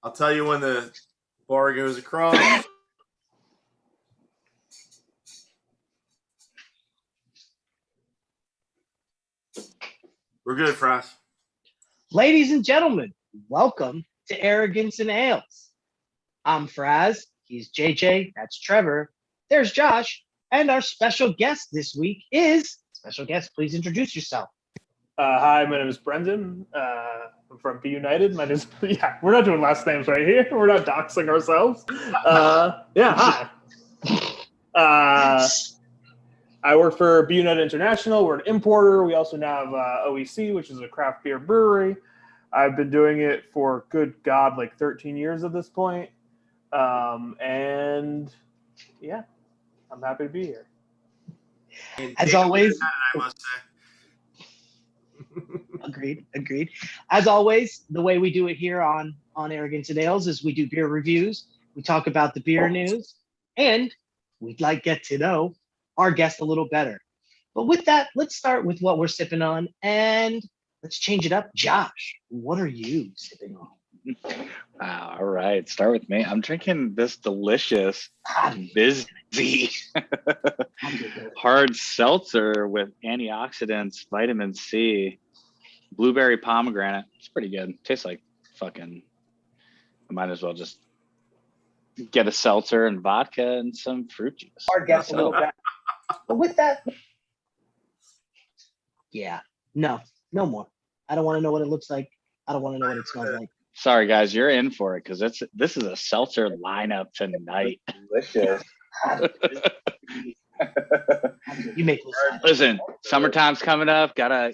I'll tell you when the bar goes across. We're good, Frost. Ladies and gentlemen, welcome to Arrogance and Ales. I'm Fraz, he's JJ, that's Trevor, there's Josh, and our special guest this week is, special guest, please introduce yourself. Hi, my name is Brendan. I'm from Be United. My name is, we're not doing last names right here. We're not doxing ourselves. Hi. I work for Be United International. We're an importer. We also have OEC, which is a craft beer brewery. I've been doing it for, good God, like 13 years at this point. And yeah, I'm happy to be here. As always, I must say. Agreed. As always, the way we do it here on Arrogance and Ales is we do beer reviews, we talk about the beer news, and we'd like get to know our guest a little better. But with that, let's start with what we're sipping on, and let's change it up. Josh, what are you sipping on? Wow, all right. Start with me. I'm drinking this delicious Busy hard seltzer with antioxidants, vitamin C, blueberry pomegranate. It's pretty good. Tastes like fucking, I might as well just get a seltzer and vodka and some fruit juice. Our guest a little bit. But with that, yeah, no more. I don't want to know what it looks like. I don't want to know what it smells like. Sorry, guys, you're in for it because this is a seltzer lineup tonight. Delicious. You make me sad. Listen, summertime's coming up. Gotta,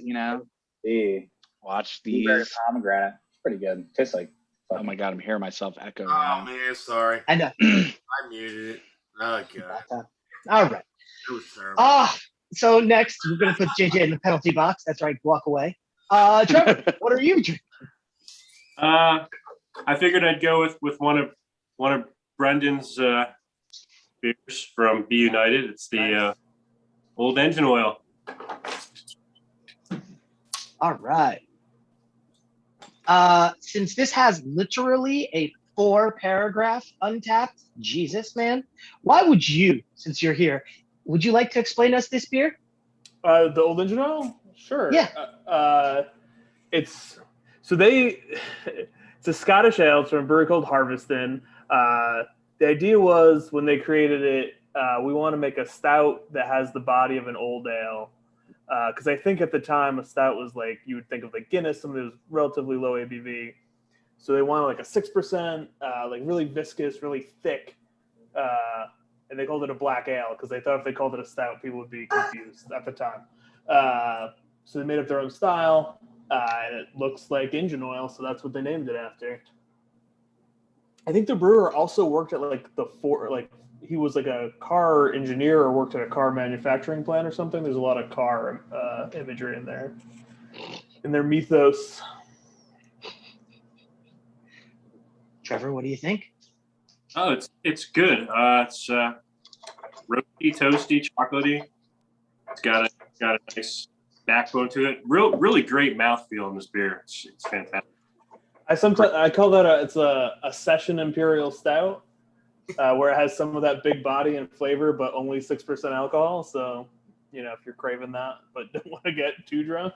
See, watch blueberry these. pomegranate. It's pretty good. Tastes like. Oh my God, I'm hearing myself echo. Oh Right man, sorry. I know. I muted it. Oh god, All right. it was terrible. So next we're gonna put JJ in the penalty box. That's right, walk away. Trevor, what are you drinking? I figured I'd go with one of Brendan's beers from Be United. It's the Old Engine Oil. All right. Since this has literally a 4-paragraph untapped, Jesus, man, why would you, since you're here, would you like to explain us this beer? The Old Engine Oil? Sure. Yeah. It's a Scottish ale. It's from a brewery called Harveston. The idea was when they created it, we want to make a stout that has the body of an old ale. Because I think at the time a stout was like, you would think of like Guinness, something that was relatively low ABV. So they wanted like a 6%, like really viscous, really thick. And they called it a black ale because they thought if they called it a stout, people would be confused at the time. So they made up their own style, and it looks like engine oil, so that's what they named it after. I think the brewer also worked at he was like a car engineer or worked at a car manufacturing plant or something. There's a lot of car imagery in there, in their mythos. Trevor, what do you think? Oh, it's good. It's roasty, toasty, chocolatey. It's got a nice backbone to it. Really great mouthfeel in this beer. It's fantastic. I call that it's a session imperial stout, where it has some of that big body and flavor, but only 6% alcohol. So, if you're craving that, but don't want to get too drunk.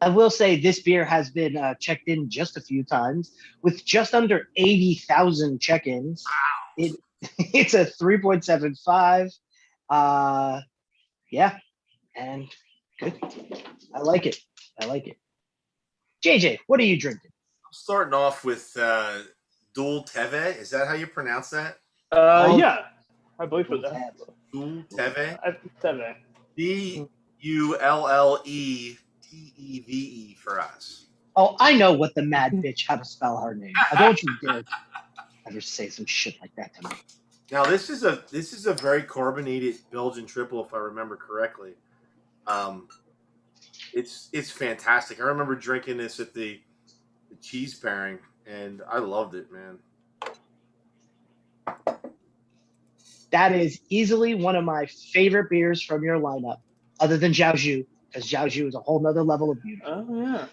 I will say this beer has been checked in just a few times with just under 80,000 check-ins. Wow. It's a 3.75. Yeah, and good. I like it. JJ, what are you drinking? I'm starting off with Dul Teve. Is that how you pronounce that? Yeah, I believe it. Dul Teve. Teve. Dulleteve for us. Oh, I know what the mad bitch how to spell her name. Don't you dare ever say some shit like that to me. Now this is a very carbonated Belgian triple, if I remember correctly. It's fantastic. I remember drinking this at the cheese pairing, and I loved it, man. That is easily one of my favorite beers from your lineup, other than Jiaozhu, because Jiaozhu is a whole nother level of beauty. Oh yeah.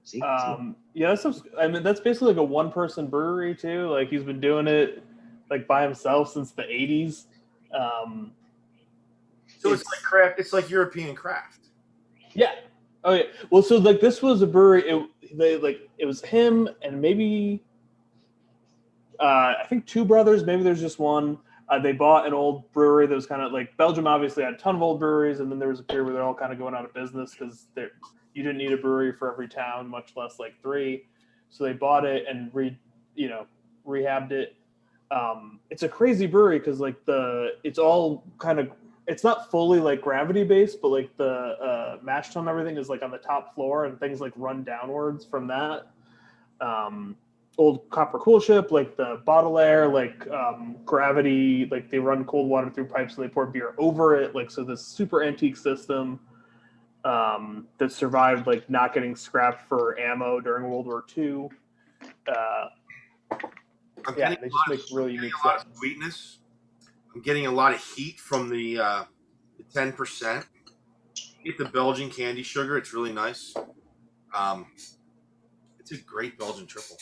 See? Yeah, I mean, that's basically like a one-person brewery too. Like he's been doing it like by himself since the '80s. So it's like craft. It's like European craft. Yeah. Oh yeah. Well, so like this was a brewery. It was him and maybe I think two brothers. Maybe there's just one. They bought an old brewery that was kind of like Belgium. Obviously had a ton of old breweries, and then there was a period where they're all kind of going out of business because you didn't need a brewery for every town, much less like 3. So they bought it and rehabbed it. It's a crazy brewery because like it's all kind of, it's not fully like gravity based, but like the mash tun and everything is like on the top floor and things like run downwards from that. Old copper coolship, like the bottle air, like gravity, like they run cold water through pipes and they pour beer over it. Like, so this super antique system that survived like not getting scrapped for ammo during World War II. Yeah, they just make really unique a lot stuff. of sweetness. I'm getting a lot of heat from the 10%. Get the Belgian candy sugar. It's really nice. It's a great Belgian triple.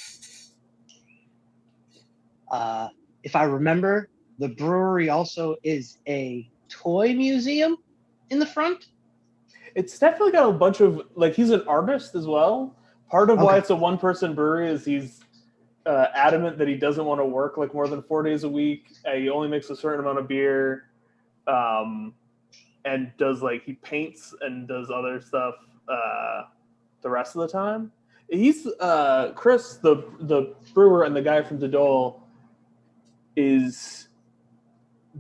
If I remember, the brewery also is a toy museum in the front. It's definitely got a bunch of, like, he's an artist as well. Part of why Okay. it's a one-person brewery is he's adamant that he doesn't want to work like more than 4 days a week. He only makes a certain amount of beer, and does like, he paints and does other stuff the rest of the time. He's Chris, the brewer, and the guy from Dodol is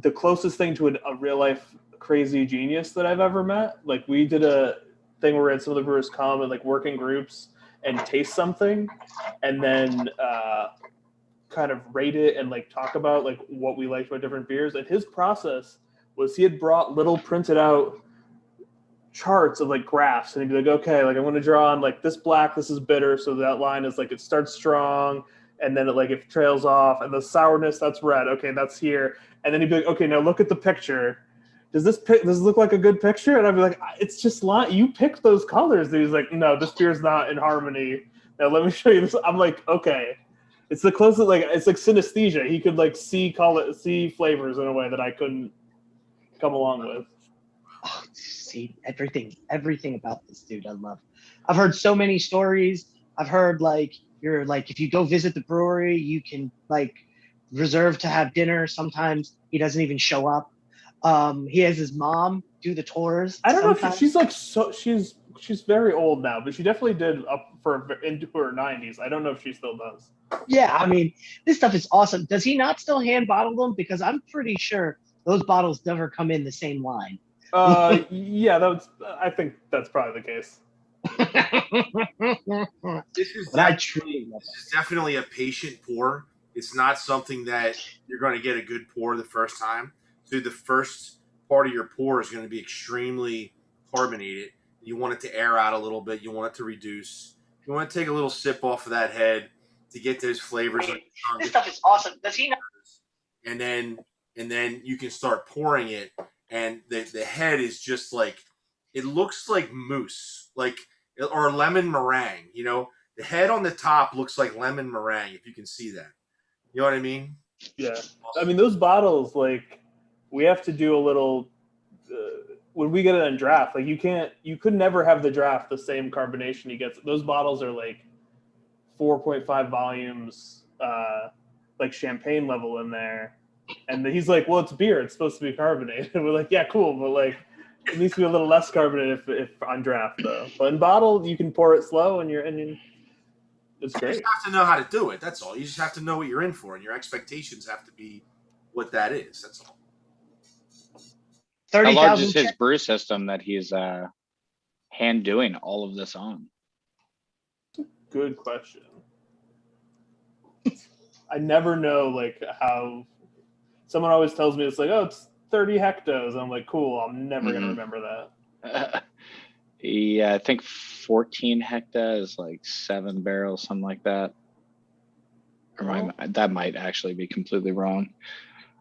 the closest thing to a real life crazy genius that I've ever met. Like, we did a thing where we had some of the brewers come and like work in groups and taste something, and then kind of rate it and like talk about like what we liked about different beers. And his process was he had brought little printed out charts of like graphs, and he'd be like, okay, like I'm going to draw on like this black, this is bitter, so that line is like it starts strong, and then it trails off, and the sourness, that's red, okay, that's here. And then he'd be like, okay, now look at the picture. Does this look like a good picture? And I'd be like, it's just you picked those colors. And he's like, no, this beer's not in harmony. Now let me show you this. I'm like, okay. It's the closest, like, it's like synesthesia. He could like see flavors in a way that I couldn't come along with. Oh, see, everything about this dude I love. I've heard so many stories. I've heard like you're like, if you go visit the brewery, you can like reserve to have dinner. Sometimes he doesn't even show up. He has his mom do the tours. I don't know if sometimes. she's like, she's very old now, but she definitely did up into her 90s. I don't know if she still does. Yeah, I mean, this stuff is awesome. Does he not still hand bottle them? Because I'm pretty sure those bottles never come in the same line. Yeah, I think that's probably the case. This is But I truly love This is definitely a patient pour. It's not something that you're going to get a good pour the first time. So the first part of your pour is going to be extremely carbonated. You want it to air out a little bit. You want it to reduce. You want to take a little sip off of that head to get those flavors. This stuff is awesome. Does he not? And then you can start pouring it, and the head is just like, it looks like mousse, like, or lemon meringue. You know, the head on the top looks like lemon meringue, if you can see that. You know what I mean? Yeah. I mean, those bottles, like, we have to do a little when we get it in draft, like, you could never have the draft the same carbonation he gets. Those bottles are like 4.5 volumes, like champagne level in there. And he's like, well, it's beer, it's supposed to be carbonated. And we're like, yeah, cool, but like, it needs to be a little less carbonated if on draft though. But in bottle, you can pour it slow, and it's You great. just have to know how to do it. That's all. You just have to know what you're in for, and your expectations have to be what that is. That's all. How large 30,000 is his brew system that he's hand doing all of this on? Good question. I never know like how. Someone always tells me it's like, oh, it's 30 hectos. I'm like, cool. I'm never gonna remember that. Yeah, I think 14 hecta is like 7 barrels, something like that. Or that might actually be completely wrong.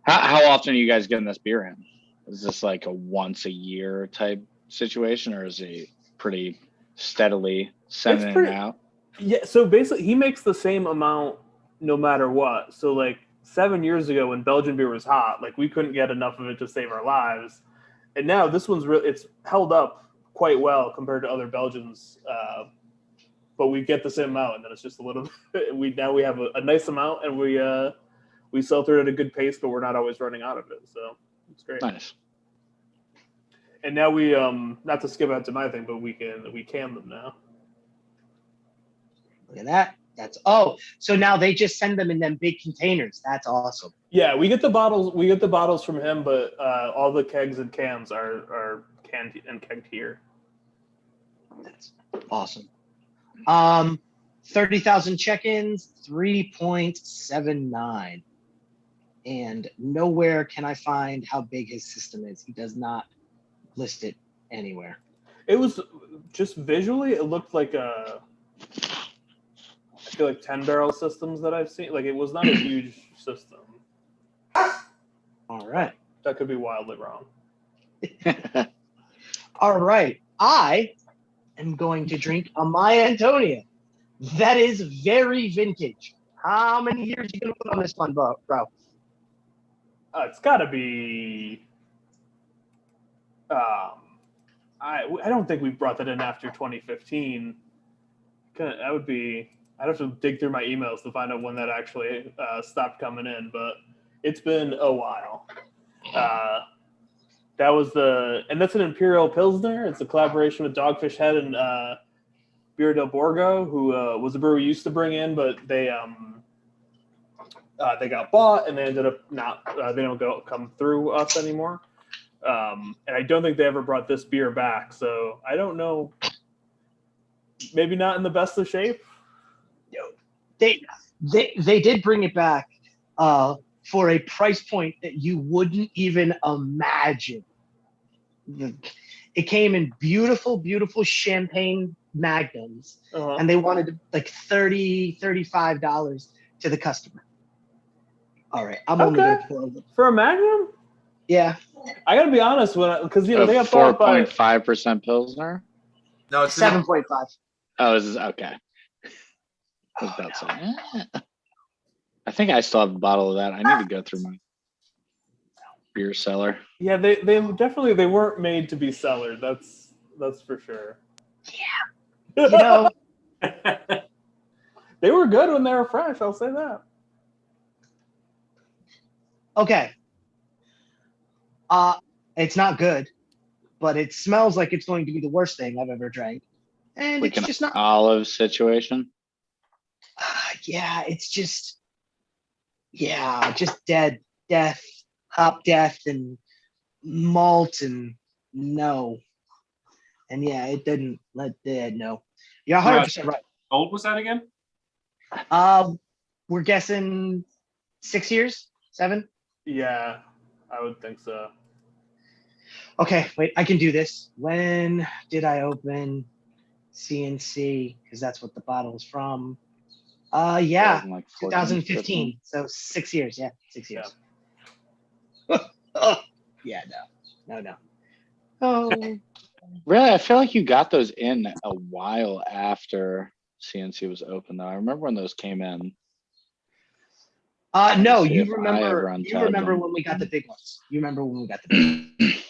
How often are you guys getting this beer in? Is this like a once a year type situation, or is it pretty steadily sending it pretty- out. Yeah, so basically he makes the same amount no matter what. So like 7 years ago when Belgian beer was hot, like we couldn't get enough of it to save our lives. And now this one's it's held up quite well compared to other Belgians. But we get the same amount, and then it's just a little we have a nice amount, and we sell through it at a good pace, but we're not always running out of it. So it's great. Nice. And now we not to skip out to my thing, but we can them now. Look at that. So now they just send them in them big containers. That's awesome. Yeah, we get the bottles from him, but all the kegs and cans are canned and kegged here. That's awesome. 30,000 check-ins, 3.79. And nowhere can I find how big his system is. He does not list it anywhere. It was just visually, it looked like I feel like 10-barrel systems that I've seen. Like it was not a huge system. All right. That could be wildly wrong. All right. I am going to drink a My Antonia. That is very vintage. How many years are you going to put on this one, bro? It's got to be. I don't think we brought that in after 2015. That would be. I'd have to dig through my emails to find out when that actually stopped coming in, but it's been a while. That was and that's an Imperial Pilsner. It's a collaboration with Dogfish Head and Birra del Borgo, who was a brewer we used to bring in, but they got bought and they ended up not. They don't come through us anymore. And I don't think they ever brought this beer back. So I don't know. Maybe not in the best of shape. They did bring it back for a price point that you wouldn't even imagine. It came in beautiful, beautiful champagne magnums, and they wanted like $35 to the customer. All right, I'm only going to pour a little. For a magnum. Yeah, I got to be honest because they got 4.5% Pilsner. No, it's 7.5. Oh, this is okay. I think I still have a bottle of that. I need to go through my beer cellar. Yeah, they definitely they weren't made to be cellared. That's for sure. Yeah, you know, they were good when they were fresh. I'll say that. okay. It's not good, but it smells like it's going to be the worst thing I've ever drank, and Like it's just not. Olive situation. Yeah, it's just death, hop death, and malt, and no. And yeah, it didn't let dead. No, you're 100% right. How old was that again? We're guessing 6 years, 7. Yeah, I would think so. Okay, wait, I can do this. When did I open CNC? Because that's what the bottle is from. Yeah, Like 2015. So 6 years. Yeah, 6 years. Yeah, no. Oh, Really, I feel like you got those in a while after CNC was open, though. I remember when those came in. no, See you if I ever remember untagged them. when we got the big ones. You remember when we got the big ones.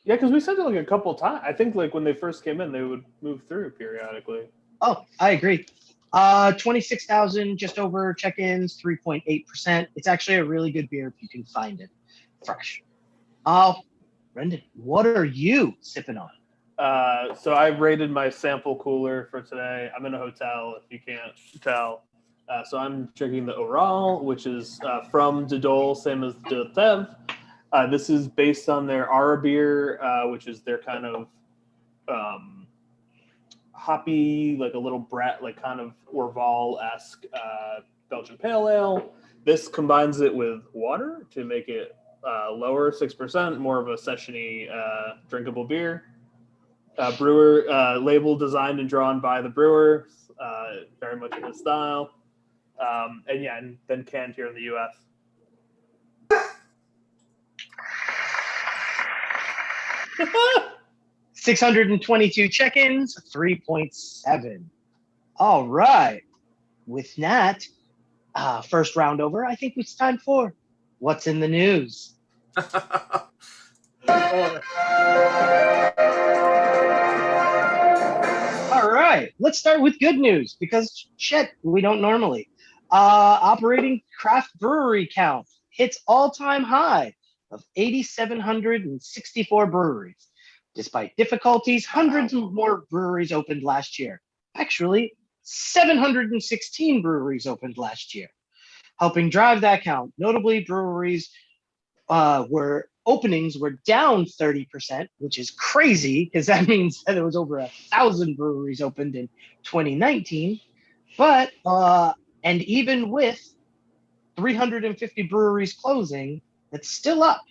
Yeah, because we sent it like a couple times. I think like when they first came in, they would move through periodically. Oh, I agree. 26,000, just over check-ins, 3.8%. It's actually a really good beer if you can find it fresh. Oh, Brendan, what are you sipping on? So I rated my sample cooler for today. I'm in a hotel, if you can't tell. So I'm drinking the Oral, which is from Dodol, same as De Thèves. This is based on their Ara beer, which is their kind of hoppy, like a little Brett, like kind of Orval-esque Belgian pale ale. This combines it with water to make it lower, 6%, more of a session-y drinkable beer. Brewer label designed and drawn by the brewer, very much in his style. And then canned here in the U.S. 622 check-ins, 3.7. All right. With that, first round over, I think it's time for What's in the News. All right, let's start with good news because shit, we don't normally. Operating craft brewery count hits all-time high of 8,764 breweries. Despite difficulties, hundreds of more breweries opened last year. Actually, 716 breweries opened last year, helping drive that count. Notably, breweries openings were down 30%, which is crazy because that means that there was over 1,000 breweries opened in 2019. But and even with 350 breweries closing, it's still up.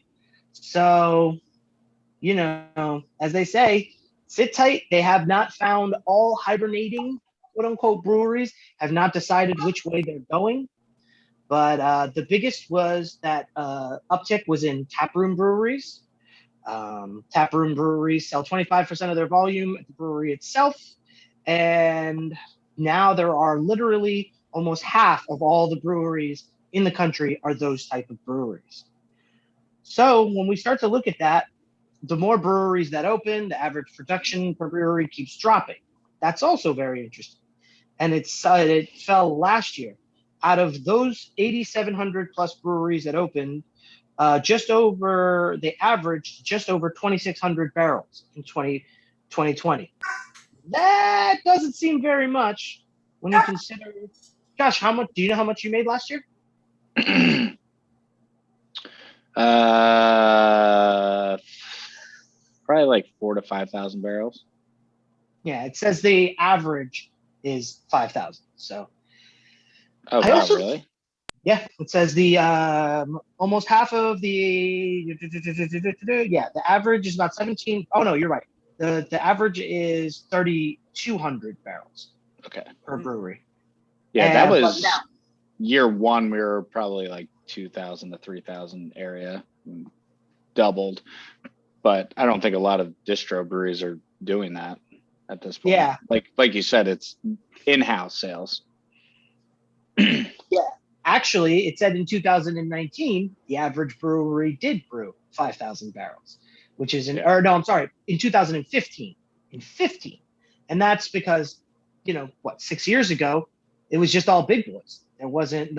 So, you know, as they say, sit tight. They have not found all hibernating, quote unquote, breweries, have not decided which way they're going. But the biggest was that uptick was in taproom breweries. Taproom breweries sell 25% of their volume at the brewery itself. And now there are literally almost half of all the breweries in the country are those type of breweries. So when we start to look at that, the more breweries that open, the average production per brewery keeps dropping. That's also very interesting. And it fell last year. Out of those 8,700 plus breweries that opened, they averaged just over 2,600 barrels in 2020. That doesn't seem very much when you consider. Josh, how much? Do you know how much you made last year? Probably like 4,000 to 5,000 barrels. Yeah, it says the average is 5,000. So. Oh, wow, really? Yeah, it says the almost half of the the average is about 17. Oh no, you're right. The average is 3,200 barrels. Okay. Per brewery. Yeah, that was year one. We were probably like 2,000 to 3,000 area, doubled. But I don't think a lot of distro breweries are doing that at this point. Yeah, like you said, it's in-house sales. Yeah, actually, it said in 2019 the average brewery did brew 5,000 barrels, which is in 2015. In 15, and that's because 6 years ago it was just all big boys. There wasn't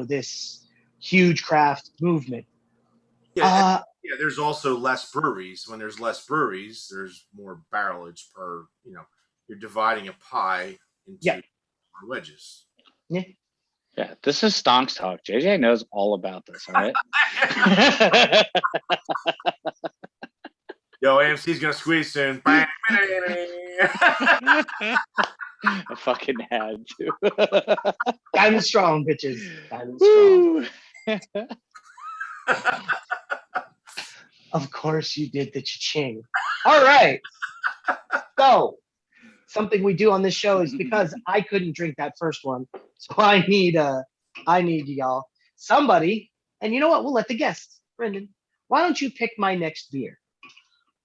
this huge craft movement. Yeah, there's also less breweries. When there's less breweries, there's more barrelage per. You're dividing a pie into wedges. Yeah. Yeah, this is Stonks Talk. JJ knows all about this, all right? Yo, AMC's gonna squeeze soon. I fucking had to. Diamond strong, bitches. Diamond strong. Of course you did the cha-ching. All right. So something we do on this show is because I couldn't drink that first one. So I need y'all. Somebody, and you know what? We'll let the guests. Brendan, why don't you pick my next beer?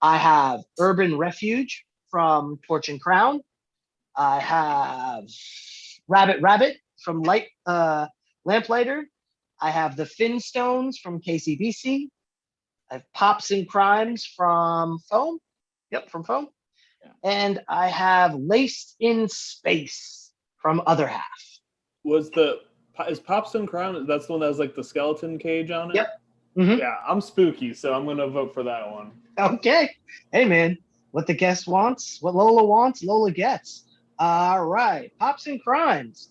I have Urban Refuge from Torch and Crown. I have Rabbit from Lamplighter. I have the Finstones from KCBC. I have Pops and Crimes from Foam. Yep, from Foam. Yeah. And I have Laced in Space from Other Half. Is Pops and Crimes? That's the one that has like the skeleton cage on it? Yep. Mm-hmm. Yeah, I'm spooky, so I'm gonna vote for that one. Okay. Hey man, what the guest wants, what Lola wants, Lola gets. All right. Pops and Crimes.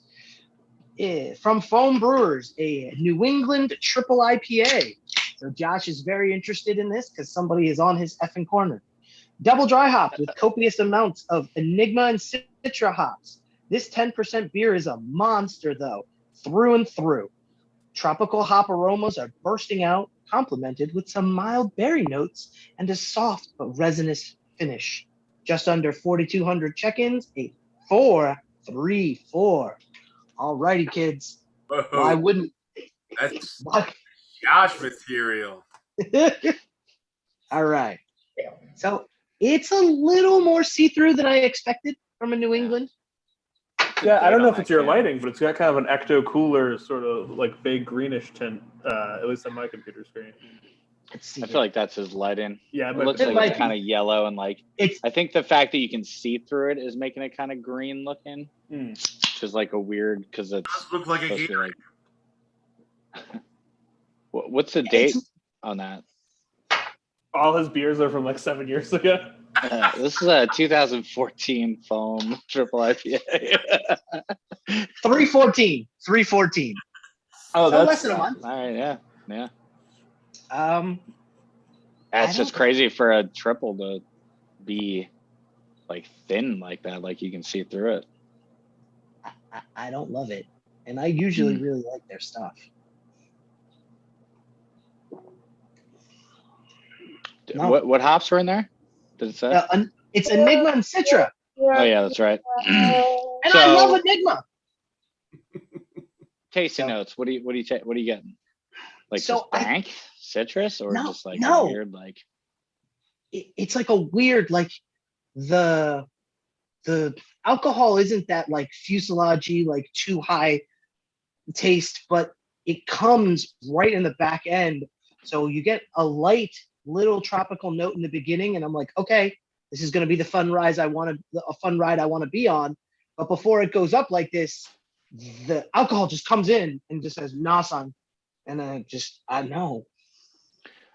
From Foam Brewers, a New England triple IPA. So Josh is very interested in this because somebody is on his effing corner. Double dry hopped with copious amounts of Enigma and Citra hops. This 10% beer is a monster, though, through and through. Tropical hop aromas are bursting out, complemented with some mild berry notes and a soft but resinous finish. Just under 4,200 check-ins, a 4.34. All righty, kids. Whoa. Why wouldn't? That's Josh material. All right. So It's a little more see-through than I expected from a New England. Yeah, I don't know if on it's that your can. lighting, but it's got kind of an ecto cooler sort of like big greenish tint, at least on my computer screen. Let's see. I feel like that's his lighting. Yeah, It might looks be. It like might it's be. kind of yellow and like. It's I think the fact that you can see through it is making it kind of green looking, Hmm. which is like a weird because it's Does look like a supposed to be Gatorade. like. What's the date it's on that? All his beers are from like 7 years ago. This is a 2014 foam triple IPA. 314. 314. Oh, So less that's than a month. All right, yeah. I That's just don't- crazy for a triple to be like thin like that, like you can see through it. I don't love it, and I usually Hmm. really like their stuff. No. What hops were in there? Did it say? It's Enigma and Citra, Oh yeah, that's right. and So- I love Enigma. Tasting So- notes. What are you getting? Like So just bank citrus or No, just like no. a weird like It's like a weird like the alcohol isn't that like fuselage like too high taste, but it comes right in the back end. So you get a light little tropical note in the beginning, and I'm like, okay, this is going to be the fun ride I want to be on. But before it goes up like this, the alcohol just comes in and just says Nasan, and I know.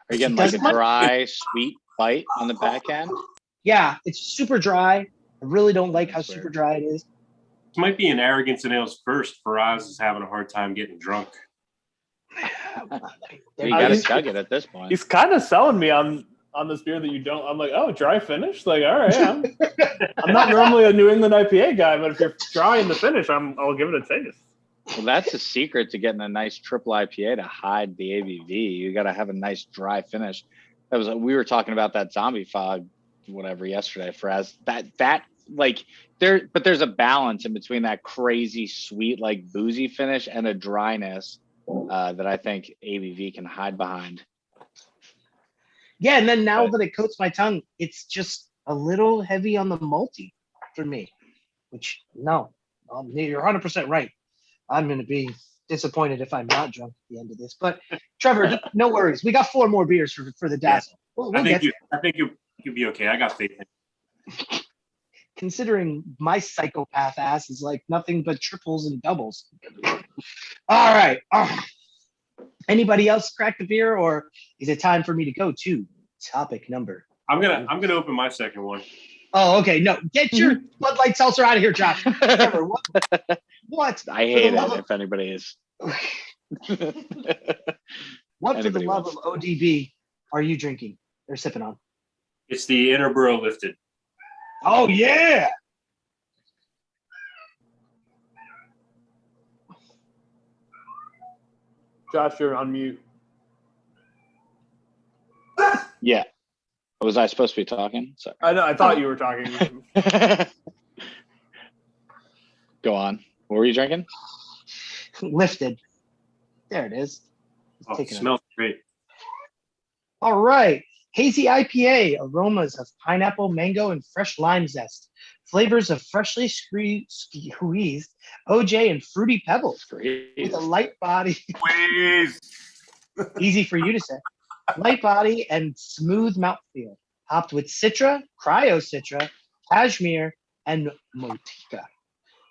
are you getting like a Doesn't- dry, sweet bite on the back end? Yeah, it's super dry. I really don't like how That's super weird. dry it is. This might be an arrogance and ales first. Faraz is having a hard time getting drunk. You I gotta was- chug it at this point. he's kind of selling me on this beer that you don't. I'm like, oh, dry finish. Like, all right, I'm not normally a New England IPA guy, but if you're dry in the finish, I'll give it a taste. Well, that's the secret to getting a nice triple IPA to hide the ABV. You got to have a nice dry finish. We were talking about that zombie fog, whatever, yesterday. Faraz, that like but there's a balance in between that crazy sweet like boozy finish and a dryness that I think ABV can hide behind. Yeah, and then now Right. that it coats my tongue, it's just a little heavy on the malty for me. Which no, you're 100% right. I'm going to be disappointed if I'm not drunk at the end of this. But Trevor, no worries. We got 4 more beers for the dazzle. We'll I get think you'll be okay. I got faith in you. considering my psychopath ass is like nothing but triples and doubles. All right. Anybody else crack the beer, or is it time for me to go to topic number? I'm gonna open my second one. Oh, okay. No, get your Bud Light seltzer out of here, Josh. Trevor, what? I hate For the love it of- if anybody is. What for the Anybody love of wants ODB are you drinking or sipping on? It's the Interboro Lifted. Oh yeah. Josh, you're on mute. Yeah. Was I supposed to be talking? Sorry. I know. I thought you were talking. Go on. What were you drinking? Lifted. There it is. Oh, it Taking it. smells great. All right. Hazy IPA, aromas of pineapple, mango, and fresh lime zest. Flavors of freshly squeezed OJ and fruity pebbles with a light body. Please. Easy for you to say. Light body and smooth mouthfeel. Hopped with Citra, Cryo Citra, Cashmere, and Motica.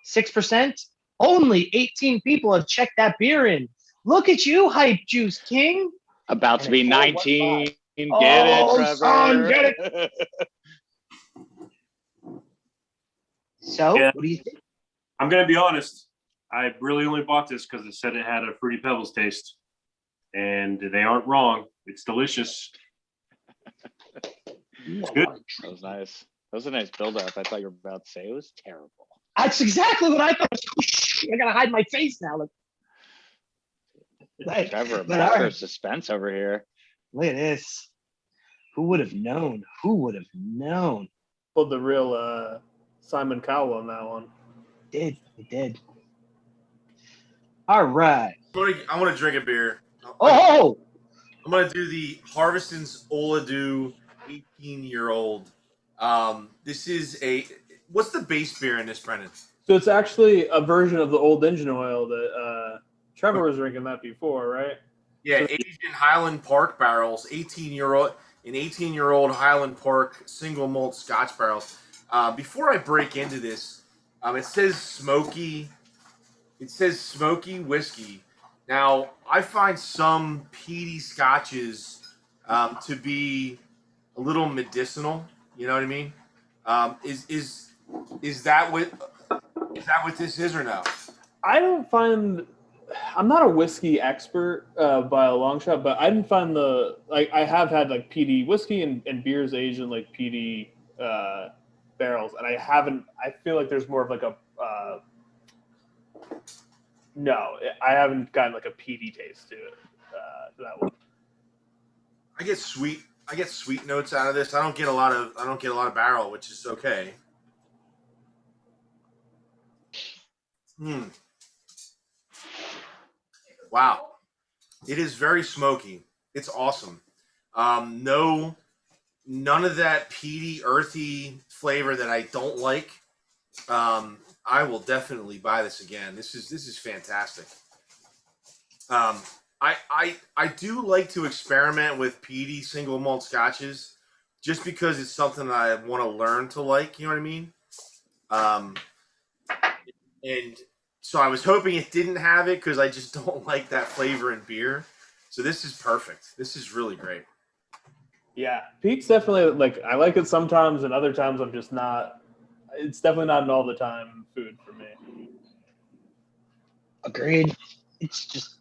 6%. Only 18 people have checked that beer in. Look at you, Hype Juice King. About to be And it's 19. Get Oh, it, Trevor. son, get it. So, Yeah. what do you think? I'm gonna be honest. I really only bought this because it said it had a Fruity Pebbles taste, and they aren't wrong. It's delicious. It's good. That was nice. That was a nice build-up. I thought you were about to say it was terrible. That's exactly what I thought. I gotta hide my face now. Like, Trevor, but master all of suspense over here. look at this. Who would have known? Who would have known? Pulled the real Simon Cowell on that one. It did. All right. I want to drink a beer. Oh, I'm going to do the Harveston's Oladu 18-year-old This is what's the base beer in this, Brendan? So it's actually a version of the old engine oil that Trevor was drinking that before, right? Yeah, aged in Highland Park barrels, 18-year-old Highland Park single malt Scotch barrels. Before I break into this, it says smoky. It says smoky whiskey. Now, I find some peaty scotches to be a little medicinal. You know what I mean? Is that what this is or no? I don't find. I'm not a whiskey expert by a long shot, but I didn't find I have had like peaty whiskey and beers aged in like peaty barrels, and I haven't. I feel like there's more of like a. No, I haven't gotten like a peaty taste to it. That one. I get sweet notes out of this. I don't get a lot of barrel, which is okay. Wow. It is very smoky. It's awesome. None of that peaty, earthy flavor that I don't like. I will definitely buy this again. This is fantastic. I do like to experiment with peaty single malt scotches just because it's something that I want to learn to like, you know what I mean? And so I was hoping it didn't have it because I just don't like that flavor in beer. So this is perfect. This is really great. Yeah, peat's definitely like I like it sometimes, and other times I'm just not. It's definitely not an all the time food for me. Agreed. It's just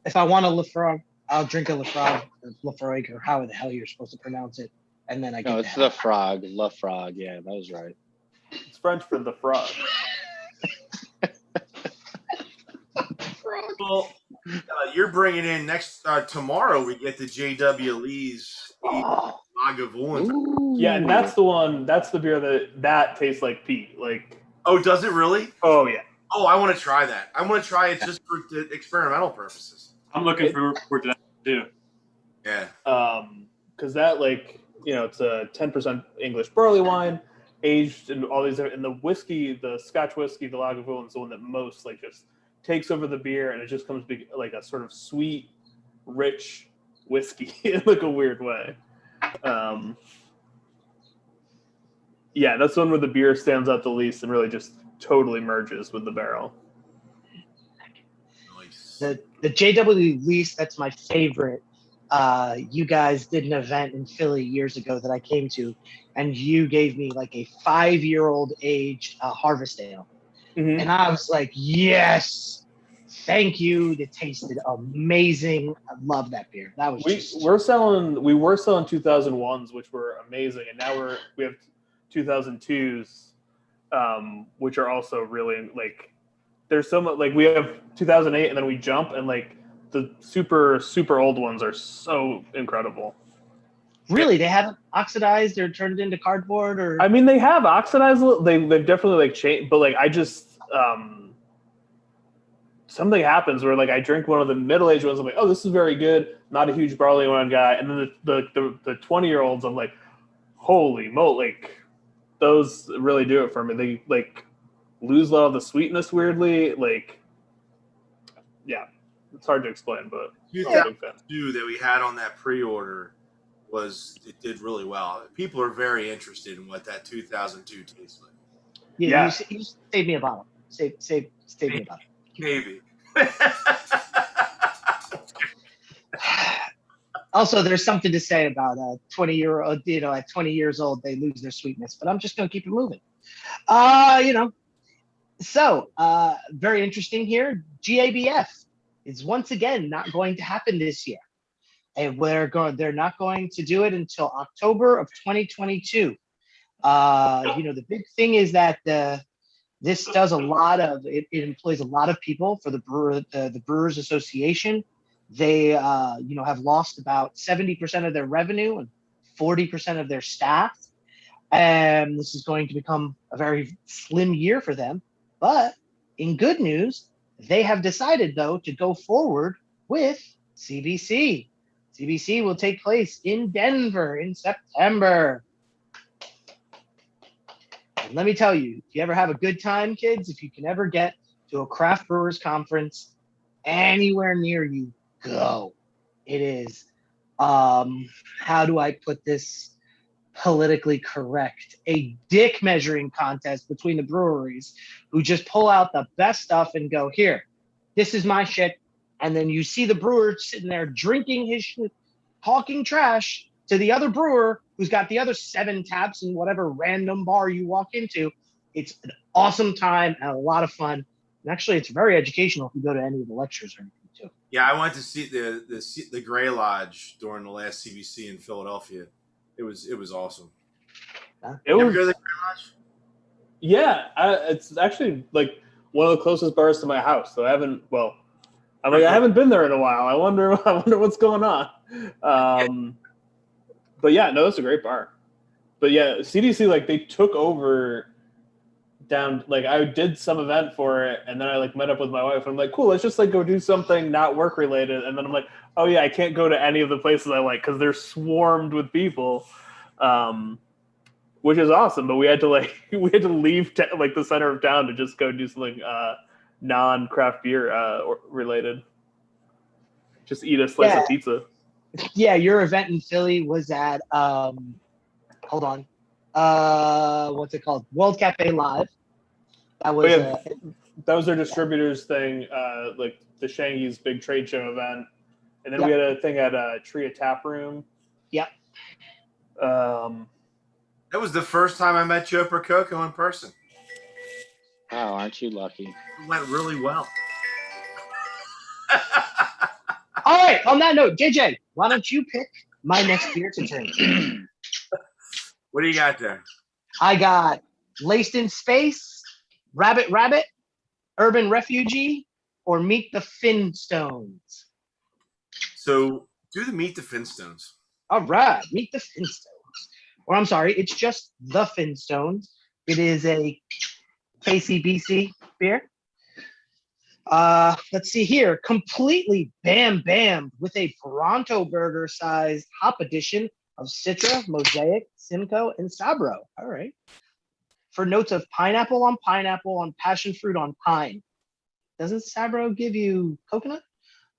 if I want a Lafroig, I'll drink a Lafroig or however the hell you're supposed to pronounce it, and then I get. No, it's the frog. La Frog. Yeah, that was right. It's French for the frog. Well, you're bringing in tomorrow. We get the J.W. Lee's Lagavulin. Yeah, and that's the one. That's the beer that tastes like peat. Like, Oh, does it really? oh yeah. Oh, I want to try that. I want to try it just for the experimental purposes. I'm looking forward to that too. Yeah. Because that it's a 10% English barley wine aged in all these. And the whiskey, the Scotch whiskey, the Lagavulin is the one that most just takes over the beer, and it just comes like a sort of sweet, rich whiskey in like a weird way. Yeah, that's the one where the beer stands out the least and really just totally merges with the barrel. Nice. The JW Lease, that's my favorite. You guys did an event in Philly years ago that I came to, and you gave me like a 5-year-old aged Harvest Ale. Mm-hmm. And I was like, yes, thank you. It tasted amazing. I love that beer. That was we were selling 2001s, which were amazing, and now we have 2002s, which are also really there's so much we have 2008, and then we jump, and the super super old ones are so incredible. Really, they haven't oxidized or turned into cardboard, or I mean, they have oxidized. They've definitely changed, but I just something happens where I drink one of the middle-aged ones. I'm like, oh, this is very good. Not a huge barley wine guy, and then the 20-year-olds, I'm like, holy moly, those really do it for me. They lose a lot of the sweetness weirdly. Yeah, it's hard to explain, but I'm a big fan. 2002 that we had on that pre-order it did really well. People are very interested in what that 2002 tastes like. yeah. You save me a bottle. Save me a bottle. Maybe. Also, there's something to say about 20-year-old. At 20 years old, they lose their sweetness. But I'm just going to keep it moving. So very interesting here. GABF is once again not going to happen this year, and they're not going to do it until October of 2022. The big thing is that this does it employs a lot of people for the Brewers Association. They have lost about 70% of their revenue and 40% of their staff, and this is going to become a very slim year for them. But in good news, they have decided though to go forward with CBC. CBC will take place in Denver in September. And let me tell you, if you ever have a good time, kids, if you can ever get to a craft brewers conference anywhere near you, go. It is, how do I put this politically correct? A dick measuring contest between the breweries who just pull out the best stuff and go, here, this is my shit. And then you see the brewer sitting there drinking his shit, talking trash to the other brewer who's got the other 7 taps in whatever random bar you walk into. It's an awesome time and a lot of fun. And actually, it's very educational if you go to any of the lectures or anything too. Yeah, I went to see the Gray Lodge during the last CBC in Philadelphia. It was awesome. It You ever was, go to the Gray Lodge? yeah, it's actually like one of the closest bars to my house. So I haven't been there in a while. I wonder what's going on. But yeah, no, it's a great bar. But yeah, CDC, like, they took over down, like, I did some event for it, and then I like met up with my wife, and I'm like, cool, let's just like go do something not work related. And then I'm like, oh yeah, I can't go to any of the places I like because they're swarmed with people, which is awesome. But we had to leave like the center of town to just go do something non-craft beer related. Just eat a slice of pizza. Yeah, your event in Philly was at hold on. What's it called? World Cafe Live. That was that was their distributors thing, like the Shangy's big trade show event. And then Yep. we had a thing at Tria Tap Room. Yep. That was the first time I met Joe Prococo in person. Wow, aren't you lucky? It went really well. All right, on that note, JJ, why don't you pick my next beer to drink? What do you got there? I got Laced in Space, Rabbit Rabbit, Urban Refugee, or Meet the Finstones. So do the Meet the Finstones. All right, Meet the Finstones. Or I'm sorry, it's just the Finstones. It is a KCBC beer. Let's see here. Completely bam with a Bronto Burger sized hop edition of Citra, Mosaic, Simcoe, and Sabro. All right. For notes of pineapple on passion fruit on pine. Doesn't Sabro give you coconut?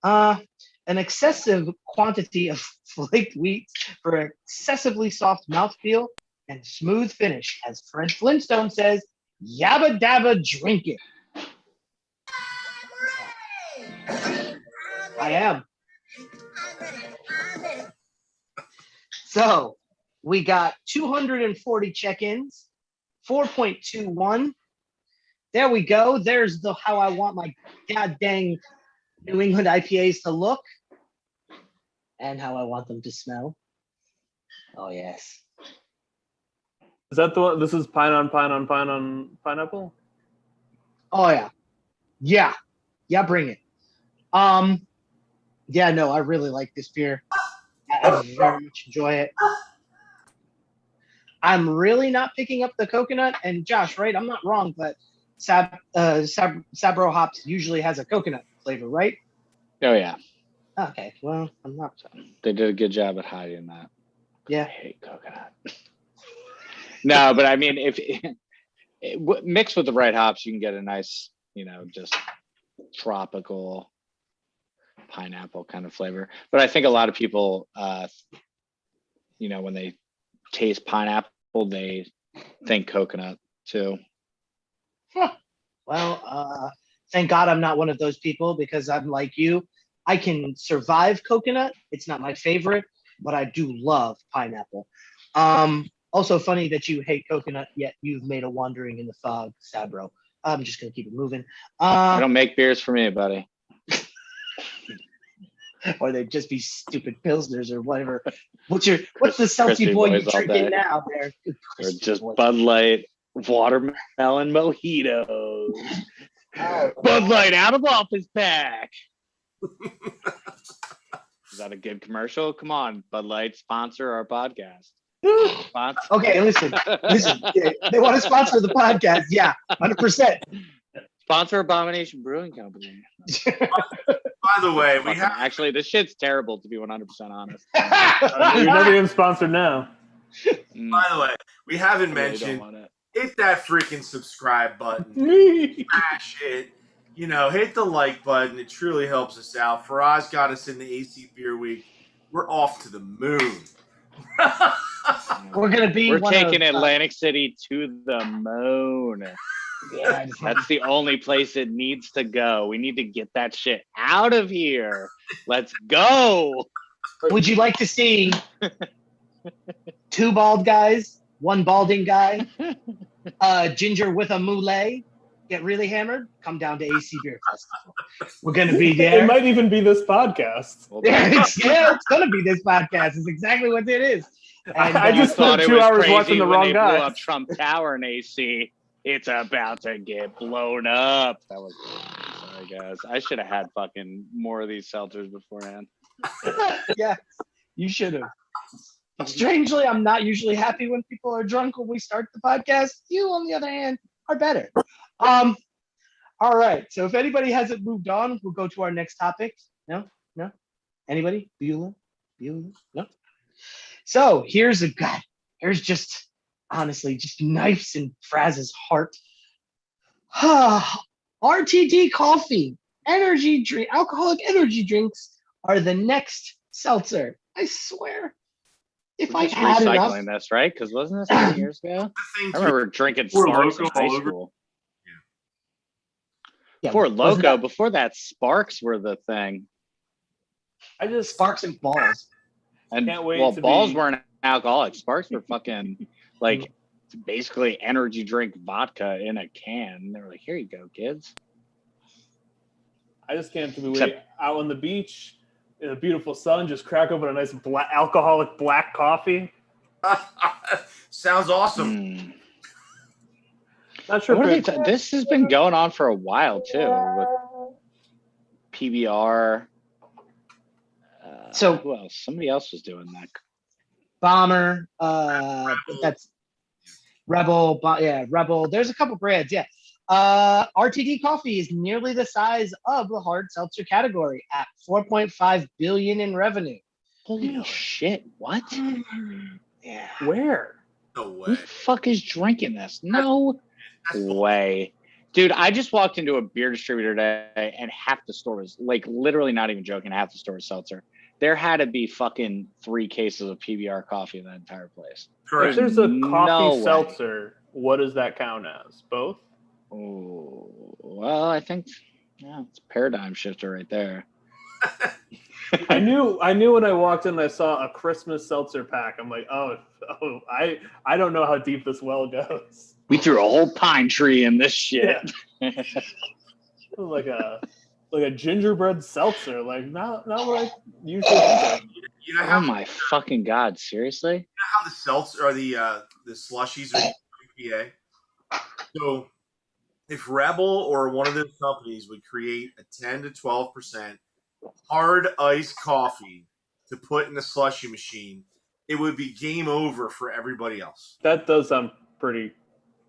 An excessive quantity of flaked wheat for excessively soft mouthfeel and smooth finish. As Fred Flintstone says, yabba dabba drink it. I am. So we got 240 check-ins, 4.21. There we go. There's the how I want my god dang New England IPAs to look and how I want them to smell. Oh yes. Is that the one? This is pine on pineapple? Oh yeah. Yeah, bring it. Yeah, no, I really like this beer. I very much enjoy it. I'm really not picking up the coconut. And Josh, right? I'm not wrong, but Sabro hops usually has a coconut flavor, right? Oh yeah, Okay, well, I'm not. they did a good job at hiding that. I Yeah. hate coconut. No, but I mean, if mixed with the right hops, you can get a nice, just tropical pineapple kind of flavor. But I think a lot of people, when they taste pineapple, they think coconut too. Well, thank God I'm not one of those people because I'm like you. I can survive coconut. It's not my favorite, but I do love pineapple. Also funny that you hate coconut, yet you've made a wandering in the fog, Sabro. I'm just gonna keep it moving. I don't make beers for me, buddy. Or they'd just be stupid pilsners or whatever. What's the seltzy Crispy boy boys you all drinking day. now? There, Or just Bud Light watermelon mojitos. Bud Light out of office pack. Is that a good commercial? Come on, Bud Light, sponsor our podcast. Sponsor. Okay, listen. Yeah, they want to sponsor the podcast. Yeah, 100%. Sponsor Abomination Brewing Company. By the way, we have Actually, this shit's terrible, to be 100% honest. You're not even sponsored now. by the way, we haven't I really don't mentioned want it. hit that freaking subscribe button. Smash it. You know, hit the like button. It truly helps us out. Faraz got us in the AC Beer Week. We're off to the moon. We're gonna be. We're one taking of, Atlantic City to the moon. Yeah, That's the only place it needs to go. We need to get that shit out of here. Let's go. would you like to see 2 bald guys, 1 balding guy, Ginger with a mullet, get really hammered? Come down to AC Beer Festival. We're gonna be It there. might even be this podcast. It's gonna be this podcast. It's exactly what it is. And, I just thought spent it 2 was hours crazy watching the when wrong they blew guy. up Trump Tower in AC. It's about to get blown up. That was sorry, guys. I should have had fucking more of these seltzers beforehand. yeah, you should have. Strangely, I'm not usually happy when people are drunk when we start the podcast. You, on the other hand, are better. All right. So if anybody hasn't moved on, we'll go to our next topic. No? Anybody? Beulah? No? So here's just honestly just knives in Fraz's heart. RTD coffee, alcoholic energy drinks are the next seltzer. I swear. If We're I just had enough, recycling this, right? Because wasn't this 10 years ago? I remember drinking Four Sparks in Loko high all over. school. yeah, Before wasn't Loco, that before that, Sparks were the thing. I just Sparks and Balls. And Can't wait well, to balls be- weren't alcoholic. Sparks were fucking like basically energy drink vodka in a can. They were like, "Here you go, kids." I just can't be Except- wait out on the beach in the beautiful sun, just crack open a nice alcoholic black coffee. Sounds awesome. Mm. Not sure What are if they this has been going on for a while too with PBR. So- who else? Somebody else was doing that. Bomber, that's Rebel, Rebel. There's a couple brands, yeah. RTD coffee is nearly the size of the hard seltzer category at 4.5 billion in revenue. Holy shit! What? Yeah. where. No Who way. the fuck is drinking this? No way. Dude, I just walked into a beer distributor today and half the store was like literally not even joking, half the store was seltzer. There had to be fucking 3 cases of PBR coffee in that entire place. If Correct. there's a No coffee way. seltzer, what does that count as? Both? Oh, well, I think it's a paradigm shifter right there. I knew when I walked in and I saw a Christmas seltzer pack. I'm like, oh, I don't know how deep this well goes. We threw a whole pine tree in this shit. It was like a gingerbread seltzer, like not what I usually think of. You know Oh how, my fucking god! Seriously? how the seltzer or the slushies are IPA? So if Rebel or one of those companies would create a 10 to 12% hard iced coffee to put in a slushy machine, it would be game over for everybody else. That does sound pretty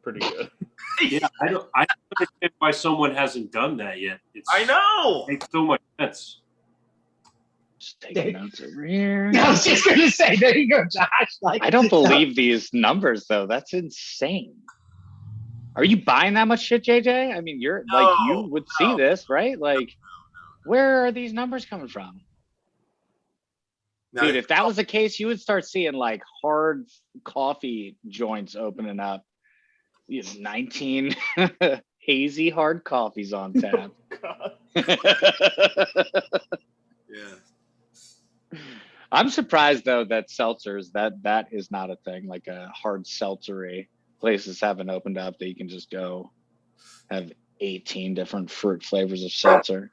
good. Yeah, I don't understand why someone hasn't done that yet. I know. It makes so much sense. Just taking notes over here. I was just gonna say, there you go, Josh. Like, I don't believe these numbers though. That's insane. Are you buying that much shit, JJ? I mean, you're like you would see this, right? Like, where are these numbers coming from? Now, Dude, if that was the case, you would start seeing like hard coffee joints opening up. 19 hazy hard coffees on tap. God. yeah. I'm surprised though that seltzers that is not a thing. Like a hard seltzery places haven't opened up that you can just go have 18 different fruit flavors of seltzer.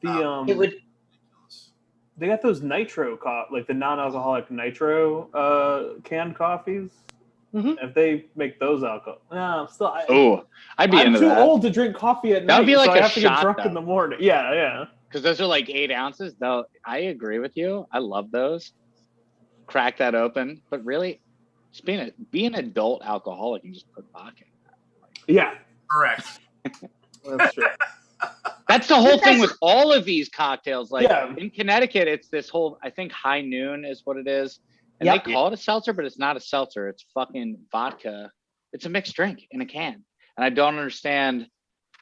The it would. they got those nitro like the non-alcoholic nitro canned coffees. Mhm. If they make those alcohol, no, still. Oh, I'd be I'm into too that old to drink coffee at night. That would be like so I a have to get shot, drunk in though. the morning. Yeah. because those are like 8 ounces. Though I agree with you. I love those. Crack that open, but really, just be an adult alcoholic and just put vodka in. Yeah, Correct. that's true. That's the whole thing with all of these cocktails. Like Yeah. in Connecticut, it's this whole, I think High Noon is what it is. And Yep. they call it a seltzer, but it's not a seltzer. It's fucking vodka It's a mixed drink in a can. And I don't understand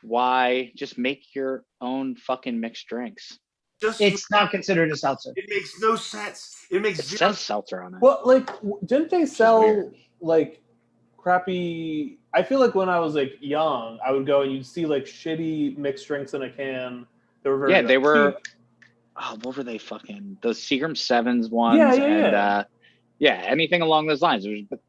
why. Just make your own fucking mixed drinks. Just It's not considered a seltzer. it makes no sense. It makes It zero says seltzer on it. Well, like, didn't they sell weird. like crappy? I feel like when I was like young, I would go and you'd see like shitty mixed drinks in a can. They were very Yeah, they like, were. cheap. Oh, what were they fucking? Those Seagram Sevens ones. Yeah, yeah, and, yeah. Yeah, anything along those lines. It was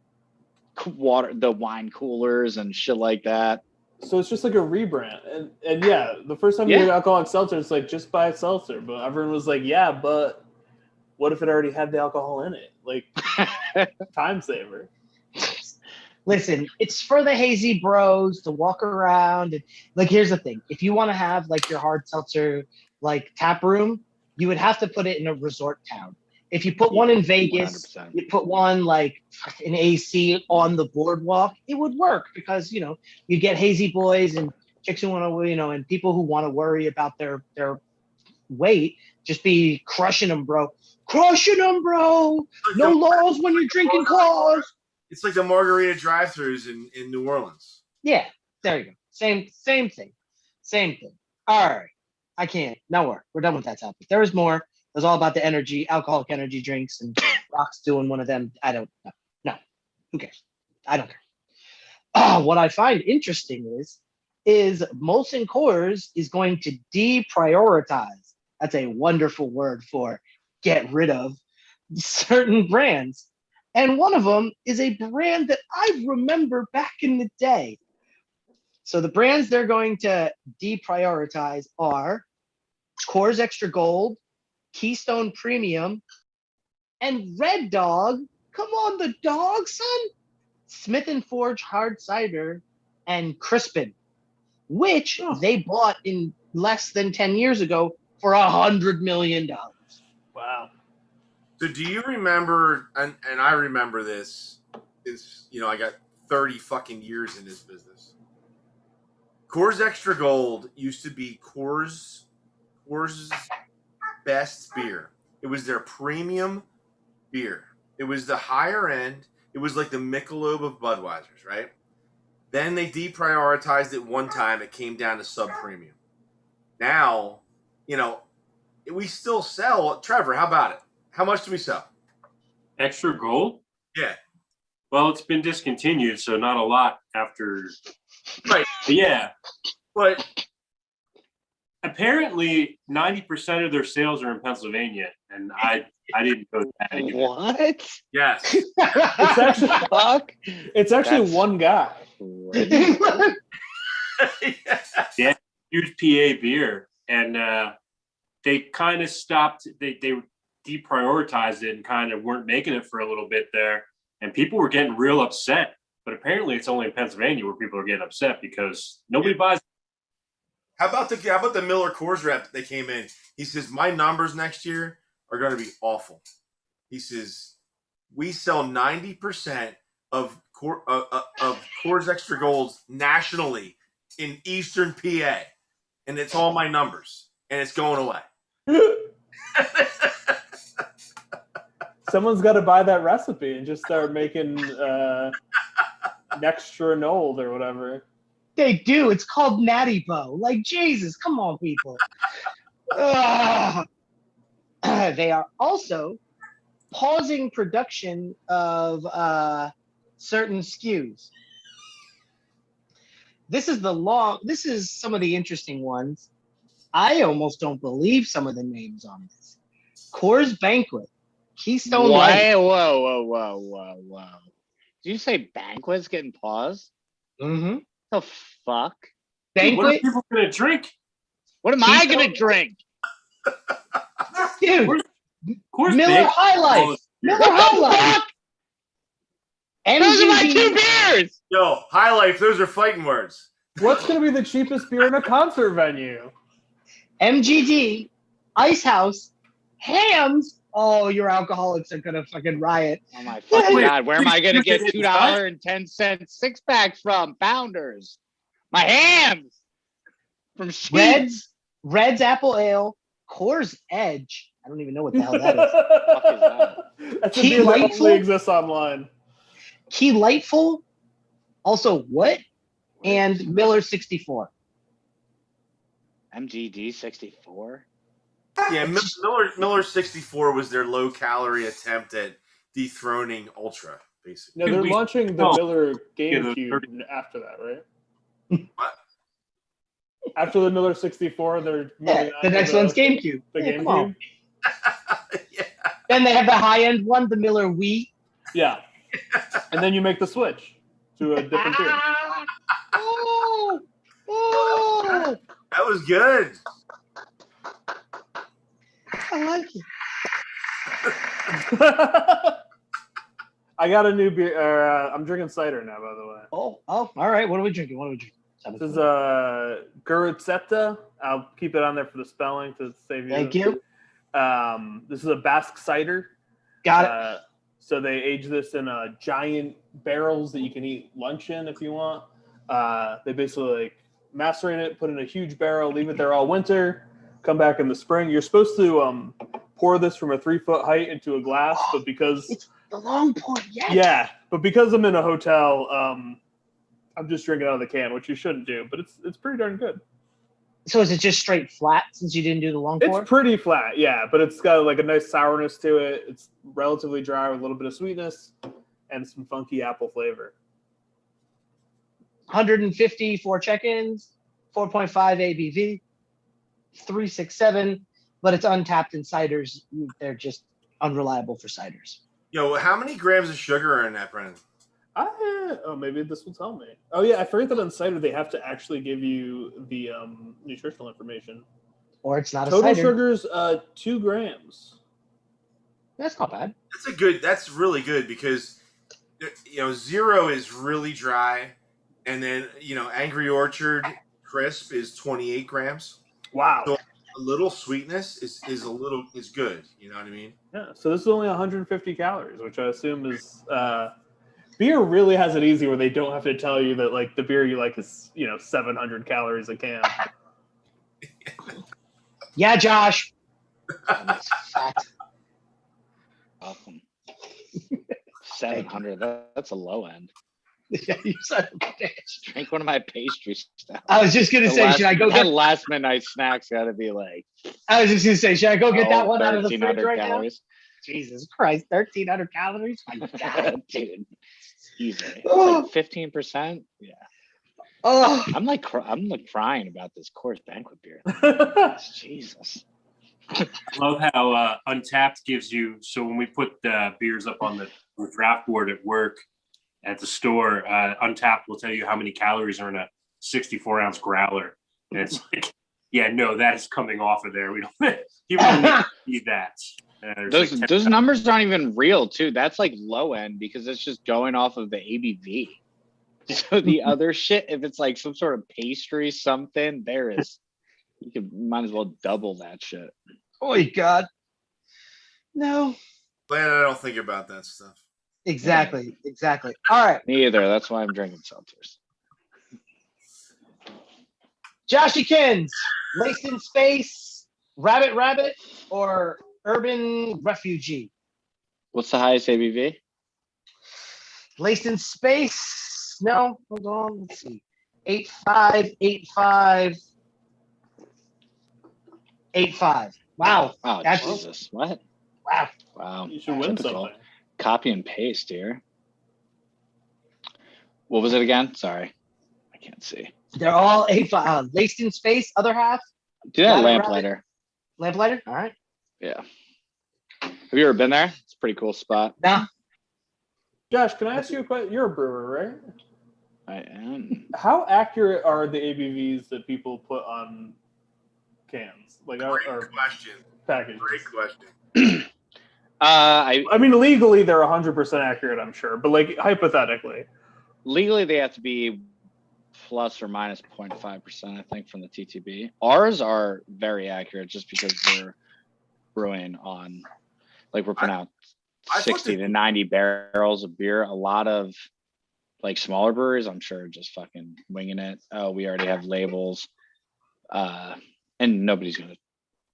water, the wine coolers and shit like that. So it's just like a rebrand, and yeah, the first time you Yeah. hear alcoholic seltzer, it's like just buy a seltzer. But everyone was like, yeah, but what if it already had the alcohol in it? Like time saver. Listen, it's for the hazy bros to walk around and like. Here's the thing: if you want to have like your hard seltzer like tap room, you would have to put it in a resort town. If you put one in Vegas, 100%. you put one like an AC on the boardwalk, it would work because you get hazy boys and chicks who want to and people who want to worry about their weight just be crushing them, bro. Crushing them, bro. No laws when you're drinking claws. It's like the margarita drive-throughs in New Orleans. Yeah, there you go. Same thing. Same thing. All right. I can't. No, we're done with that topic. There was more. It was all about the alcoholic energy drinks, and Rock's doing one of them. I don't know. No. Who cares? I don't care. What I find interesting is Molson Coors is going to deprioritize. That's a wonderful word for get rid of certain brands. And one of them is a brand that I remember back in the day. So the brands they're going to deprioritize are Coors Extra Gold, Keystone Premium, and Red Dog. Come on, the dog, son. Smith & Forge Hard Cider and Crispin, which they bought in less than 10 years ago for $100 million. Wow. So do you remember, and I remember this, is I got 30 fucking years in this business. Coors Extra Gold used to be Coors' best beer. It was their premium beer. It was the higher end. It was like the Michelob of Budweiser's, right? Then they deprioritized it one time. It came down to sub-premium. Now, we still sell. Trevor, how about it? How much do we sell? Extra Gold? Yeah. Well, it's been discontinued, so not a lot after. Right. But yeah. But apparently 90% of their sales are in Pennsylvania, and I didn't go that either. What? yes. It's actually Fuck. it's actually That's- one guy. Yeah, huge PA beer, and they kind of stopped. They deprioritized it and kind of weren't making it for a little bit there, and people were getting real upset. But apparently, it's only in Pennsylvania where people are getting upset because nobody buys. How about the Miller Coors rep that came in? He says my numbers next year are going to be awful. He says we sell 90% of Coors Extra Golds nationally in Eastern PA, and it's all my numbers, and it's going away. Someone's got to buy that recipe and just start making Nextra Nold or whatever. They do. It's called Natty Bow. Like, Jesus, come on, people. They are also pausing production of certain SKUs. This is some of the interesting ones. I almost don't believe some of the names on this. Coors Banquet, Keystone Light. Whoa. Did you say Banquet's getting paused? Mm-hmm. The fuck? Dude, what are Banquet, people going to drink? What am I gonna drink? dude. Coors Miller Banquet- High Life. Miller High Life. Those are my MGD. two beers. Yo, High Life, those are fighting words. What's going to be the cheapest beer in a concert venue? MGD, Ice House, Hams. Oh, your alcoholics are gonna fucking riot. Oh my fucking Wait, god! Where am I gonna get wait, $2.10 six packs from? Pounders. My hams from Sheets. Red's Apple Ale, Coors Edge. I don't even know what the hell that is. That's a Key beer that Lightful? only exists online. Key Lightful, Also, what? And Miller 64. MGD 64. Yeah, Miller 64 was their low calorie attempt at dethroning Ultra, basically. No, they're we- launching the oh, Miller yeah, the GameCube 30 after that, right? What? After the Miller 64, they're Yeah, moving the on next to one's GameCube. the Yeah, come on. GameCube. Yeah. Then they have the high end one, the Miller Wii. Yeah, and then you make the switch to a different beer. Ah! Oh, oh, That was good. I like it. I got a new beer. I'm drinking cider now, by the way. Oh, all right. What are we drinking? This is Gurutzeta. I'll keep it on there for the spelling to save you. Thank you. This is a Basque cider. Got it. So they age this in giant barrels that you can eat lunch in if you want. They basically like macerate it, put it in a huge barrel, leave it there all winter, come back in the spring. You're supposed to pour this from a 3-foot height into a glass, but because It's the long pour. Yes. yeah, but because I'm in a hotel, I'm just drinking out of the can, which you shouldn't do, but it's pretty darn good. So is it just straight flat since you didn't do the long pour? It's pretty flat, yeah, but it's got like a nice sourness to it. It's relatively dry with a little bit of sweetness and some funky apple flavor. 150 for check-ins, 4.5 ABV, 367, but it's untapped in ciders. They're just unreliable for ciders. Yo, how many grams of sugar are in that, Brennan? Maybe this will tell me. Oh yeah, I forget that on cider they have to actually give you the nutritional information. Or it's not a Total cider. sugars, 2 grams. That's not bad. That's really good because, you know, Zero is really dry. And then, you know, Angry Orchard Crisp is 28 grams. Wow. So a little sweetness is good. You know what I mean? Yeah. So this is only 150 calories, which I assume is beer really has it easy where they don't have to tell you that like the beer you like is 700 calories a can. Yeah, Josh. That's fat. Awesome. 700. That's a low end. Yeah, you son of a bitch. Drink one of my pastry stuff. I was just gonna say, should I go get? last midnight snacks? Got to be like. I was just gonna say, should I go get that one out of the fridge 1,300 right now? calories. Jesus Christ, 1,300 calories. My God. Dude, easily. Oh. It's like 15%. Yeah, Oh, I'm like crying about this Coors Banquet beer. Jesus. I love how Untapped gives you. So when we put beers up on the draft board at work, at the store, Untapped will tell you how many calories are in a 64-ounce growler, and it's like, yeah, no, that is coming off of there. We don't. You don't need that. Those numbers aren't even real, too. That's like low end because it's just going off of the ABV. So the other shit, if it's like some sort of pastry, something, might as well double that shit. oh my God. No. Glad I don't think about that stuff. Exactly. All right, Me either. That's why I'm drinking seltzers. Joshykins, Laced in Space, Rabbit, or Urban Refugee? What's the highest ABV? Laced in Space. No, hold on. Let's see. 85. Wow. Oh, That's- Jesus. What? Wow. Wow. You should win Typical. something. Copy and paste here. What was it again? Sorry. I can't see. They're all 85. Laced in Space, other half. Do that Rabbit, lamplighter. Lamplighter. All right. Yeah. Have you ever been there? It's a pretty cool spot. Now, Josh, can I ask you a question? You're a brewer, right? I am. How accurate are the ABVs that people put on cans, like Great or question. packages? Great question. I mean, legally they're 100% accurate, I'm sure, but like hypothetically, Legally, they have to be plus or minus 0.5%, I think, from the TTB. Ours are very accurate just because we're brewing on, like, we're putting out I thought 60 to 90 barrels of beer. A lot of, like, smaller breweries, I'm sure, are just fucking winging it. Oh, we already have labels. And nobody's going to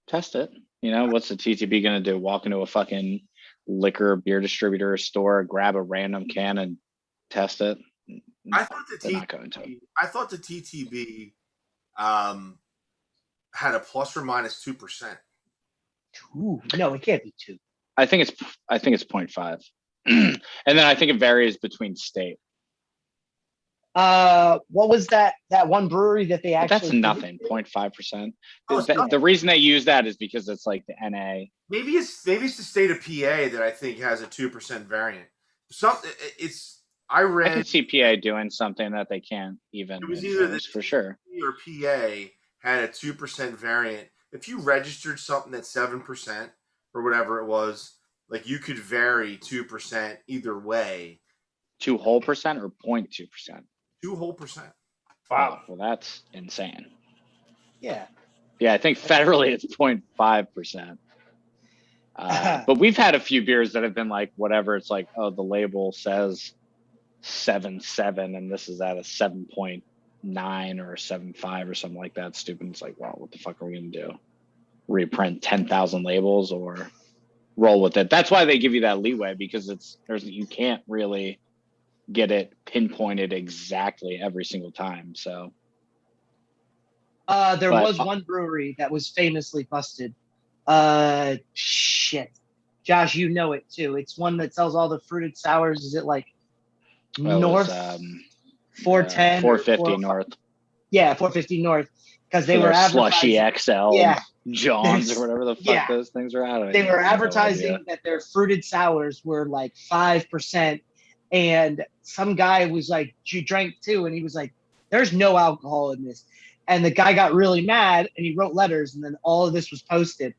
test it. You know, what's the TTB going to do? Walk into a fucking liquor beer distributor store, grab a random can and test it? I thought they're not going to. the TTB had a plus or minus 2%. Ooh, no, it can't be 2. I think it's 0.5. And then I think it varies between state. What was that one brewery that they But actually? that's nothing, 0.5%. Oh, it's The reason they use that is because it's like the NA. Maybe it's the state of PA that I think has a 2% variant. I I read can see PA doing something that they can't even it was either enforce, for sure. or PA had a 2% variant. If you registered something at 7% or whatever it was, like you could vary 2% either way. 2 whole percent or 0.2%? 2 whole percent. Wow. Well, that's insane. Yeah. Yeah, I think federally it's 0.5%. But we've had a few beers that have been like, whatever, it's like, oh, the label says 7.7 and this is at a 7.9 or 7.5 or something like that. Stupid. It's like, well, what the fuck are we gonna do? Reprint 10,000 labels or roll with it? That's why they give you that leeway, because you can't really get it pinpointed exactly every single time. So There was one brewery that was famously busted. Shit. Josh, you know it too. It's one that sells all the fruited sours. Is it like North 410? 450 North. Yeah, 450 North. Because they For were their advertising. Slushy XL, Yeah. Johns or whatever the fuck those things are out of. They were advertising that their fruited sours were like 5%. And some guy was like, you drank too? And he was like, there's no alcohol in this. And the guy got really mad and he wrote letters, and then all of this was posted.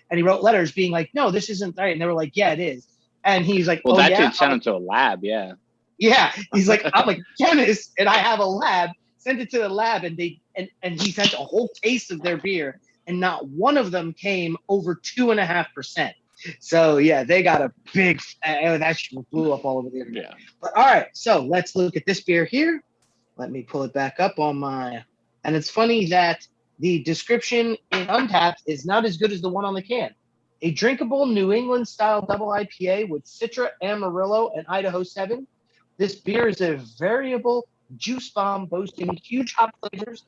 And he wrote letters being like, no, this isn't right. And they were like, yeah, it is. And he's like, well, oh, that yeah? dude sent him to a lab. Yeah. Yeah. He's like, I'm a chemist and I have a lab. Sent it to the lab, and he sent a whole case of their beer, and not one of them came over 2.5%. So yeah, they got a big that blew up all over the internet. Yeah. But all right, so let's look at this beer here. Let me pull it back up on my. And it's funny that the description in Untapped is not as good as the one on the can. A drinkable New England style double IPA with Citra, Amarillo, and Idaho 7. This beer is a variable juice bomb boasting huge hop flavors,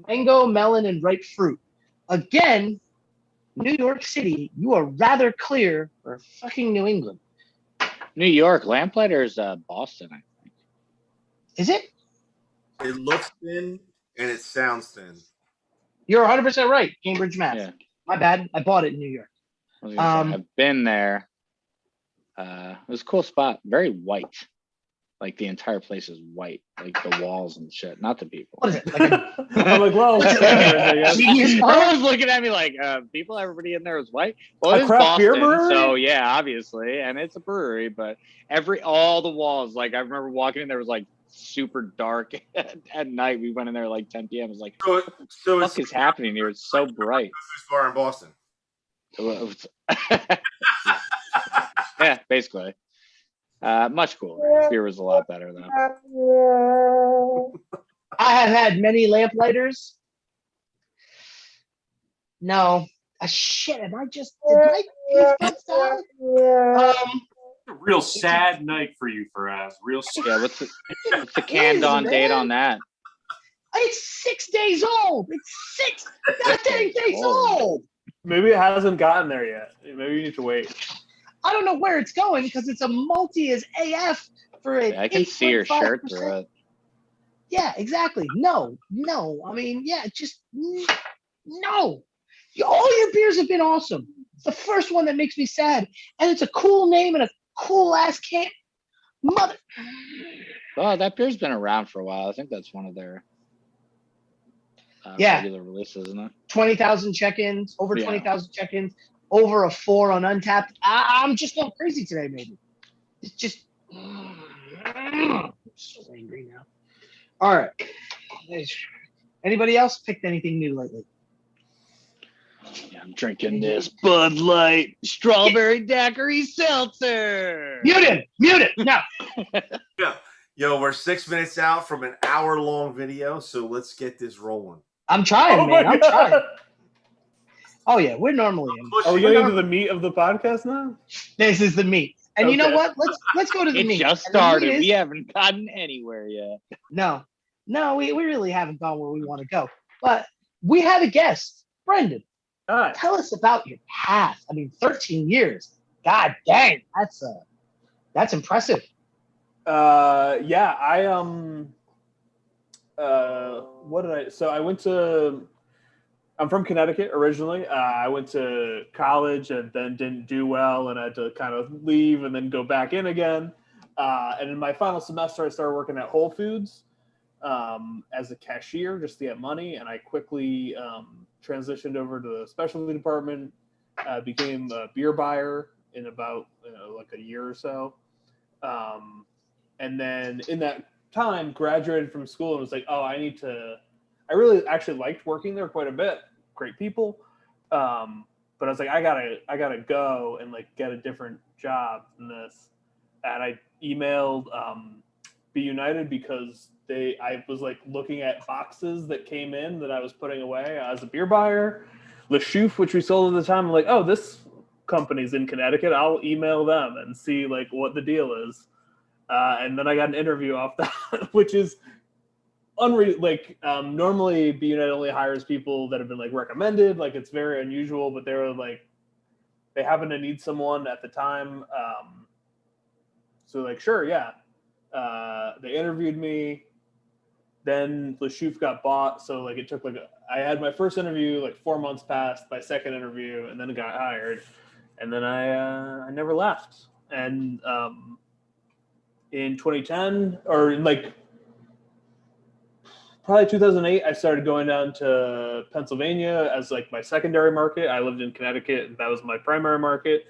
mango, melon, and ripe fruit. Again, New York City, you are rather clear for fucking New England. New York. Lamplighter's Boston, I think. Is it? It looks thin and it sounds thin. You're 100% right. Cambridge, Mass. Yeah. My bad. I bought it in New York. I was gonna say, I've been there. It was a cool spot. Very white. Like the entire place is white, like the walls and shit, not the people. What is it? Like I'm like, well, Genius Bar? Everyone's looking at me like, people, everybody in there is white. Well, A it's craft beer Boston, brewery? so yeah, obviously, and it's a brewery, but all the walls, like I remember walking in there was like super dark at night. We went in there like 10 p.m. It was like, So what the it's fuck is happening here? It's so bright. Food bar in Boston. Yeah, basically. Much cooler. Beer was a lot better though. I have had many lamplighters. No. Shit, did I taste that sour? A real sad night for you, Faraz. Real sad. Yeah, what's the canned on date on that? It's 6 days old. It's 6 goddamn days old. old. maybe it hasn't gotten there yet. Maybe you need to wait. I don't know where it's going because it's a multi as AF for a. Yeah, I can see your shirt through it. Yeah, exactly. No. I mean, yeah, just no. All your beers have been awesome. It's the first one that makes me sad, and it's a cool name and a cool ass can. Mother. Oh, that beer's been around for a while. I think that's one of their regular releases, isn't it? 20,000 check-ins, over 20,000 check-ins, over a 4 on Untapped. I'm just going crazy today, maybe. It's just I'm so angry now. All right. Anybody else picked anything new lately? Yeah, I'm drinking this Bud Light Strawberry Daiquiri Seltzer. Mute it. No. Yeah. Yo, we're 6 minutes out from an hour-long video, so let's get this rolling. I'm trying, Oh man. my I'm God. trying. Oh, yeah. We're normally in. Are we getting into the meat of the podcast now? This is the meat. And you know Okay. what? Let's go to the It meat. just And the meat started. is- We haven't gotten anywhere yet. No, we really haven't gone where we want to go. But we have a guest, Brendan. Hi. Tell us about your path. I mean, 13 years. God dang, that's impressive. Yeah, I went to, I'm from Connecticut originally. I went to college and then didn't do well and had to kind of leave and then go back in again. And in my final semester, I started working at Whole Foods as a cashier just to get money. And I quickly transitioned over to the specialty department, became a beer buyer in about like a year or so. And then in that time, graduated from school and was like, oh, I really actually liked working there quite a bit. Great people. But I was like, I gotta go and like get a different job than this. And I emailed Be United because I was like looking at boxes that came in that I was putting away as a beer buyer. Le Chouffe, which we sold at the time, I'm like, oh, this company's in Connecticut. I'll email them and see like what the deal is. And then I got an interview off that, which is normally Be United only hires people that have been like recommended. Like it's very unusual, but they were like, they happen to need someone at the time. So like, sure. Yeah. They interviewed me. Then Le Chouffe got bought. So like it took I had my first interview, like 4 months passed, my second interview, and then it got hired. And then I never left. And in 2010 or in like probably 2008, I started going down to Pennsylvania as like my secondary market. I lived in Connecticut, and that was my primary market.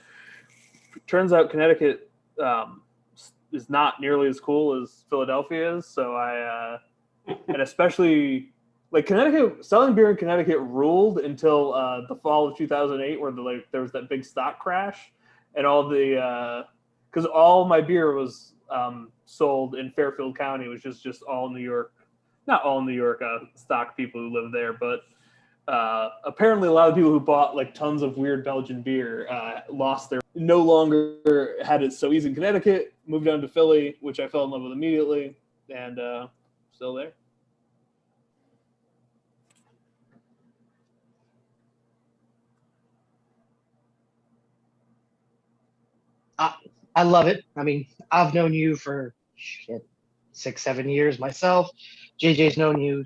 Turns out Connecticut is not nearly as cool as Philadelphia is. So and especially like Connecticut, selling beer in Connecticut ruled until the fall of 2008, where there was that big stock crash, and because all my beer was sold in Fairfield County, which is just all New York. Not all New York stock people who live there, but apparently a lot of people who bought like tons of weird Belgian beer no longer had it so easy in Connecticut, moved down to Philly, which I fell in love with immediately, and still there. I love it. I mean, I've known you for 6-7 years myself. JJ's known you,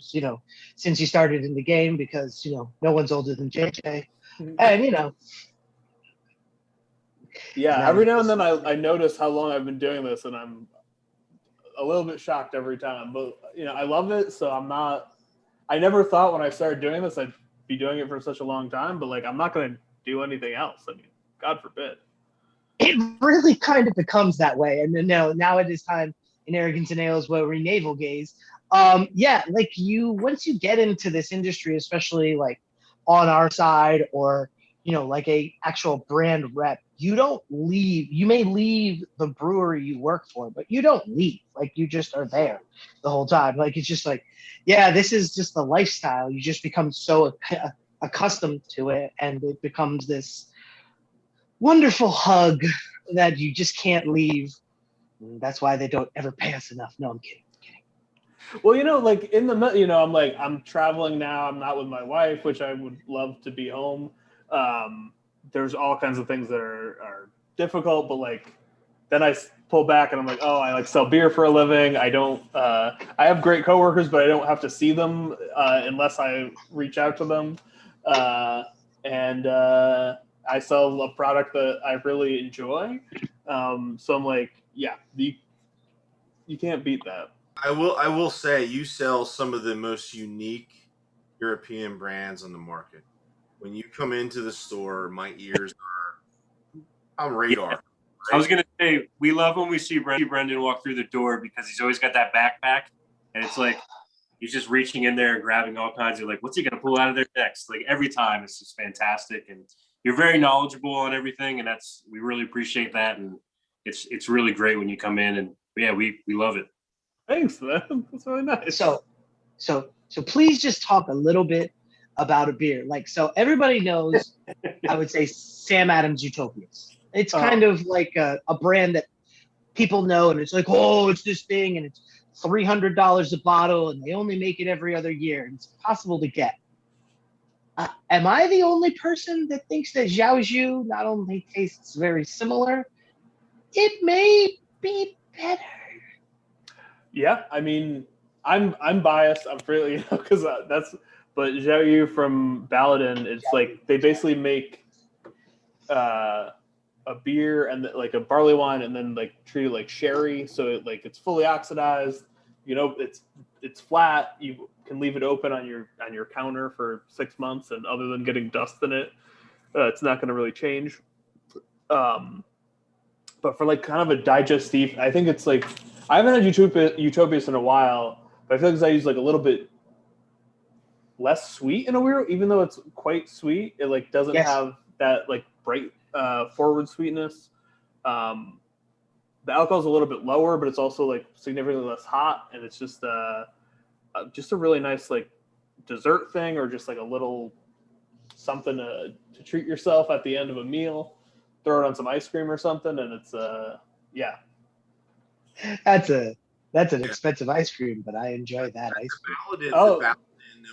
since you started in the game because, no one's older than JJ. And, Yeah, every now and then I notice how long I've been doing this, and I'm a little bit shocked every time. But, I love it, so I never thought when I started doing this I'd be doing it for such a long time, but, like, I'm not going to do anything else. I mean, God forbid. It really kind of becomes that way. And then now it is time in Arrogance and Ales where we navel gaze. Once you get into this industry, especially like on our side or, like a actual brand rep, you don't leave. You may leave the brewery you work for, but you don't leave. Like you just are there the whole time. Like, it's just like, yeah, this is just the lifestyle. You just become so accustomed to it. And it becomes this wonderful hug that you just can't leave. That's why they don't ever pay us enough. No, I'm kidding. Well, like I'm traveling now. I'm not with my wife, which I would love to be home. There's all kinds of things that are difficult, but like then I pull back and I'm like, oh, I like sell beer for a living. I don't. I have great coworkers, but I don't have to see them unless I reach out to them. And I sell a product that I really enjoy. So I'm like, yeah, you can't beat that. I will say you sell some of the most unique European brands on the market. When you come into the store, my ears are on radar. Right? I was going to say, we love when we see Brendan walk through the door because he's always got that backpack. And it's like, he's just reaching in there and grabbing all kinds of like, what's he going to pull out of there next? Like every time it's just fantastic. And you're very knowledgeable on everything. And we really appreciate that. And it's really great when you come in and yeah, we love it. Thanks, man. That's really nice. So please just talk a little bit about a beer. Like, so everybody knows, I would say Sam Adams Utopias. It's kind of like a brand that people know, and it's like, oh, it's this thing, and it's $300 a bottle, and they only make it every other year, and it's possible to get. Am I the only person that thinks that Zhao Zhu not only tastes very similar, it may be better? Yeah, I mean, I'm biased. I'm really because that's. But Zhao Yu from Baladin, it's like they basically make a beer and like a barley wine, and then like treat it like sherry, so it's fully oxidized. It's flat. You can leave it open on your counter for 6 months, and other than getting dust in it, it's not going to really change. But for like kind of a digestive, I think it's like I haven't had Utopias in a while, but I feel like I use like a little bit less sweet in a weird, even though it's quite sweet, it like doesn't have that like bright forward sweetness. The alcohol's a little bit lower, but it's also like significantly less hot, and it's just a really nice like dessert thing, or just like a little something to treat yourself at the end of a meal. Throw it on some ice cream or something, and it's yeah. That's an expensive ice cream, but I enjoy that ice cream. The Baladin that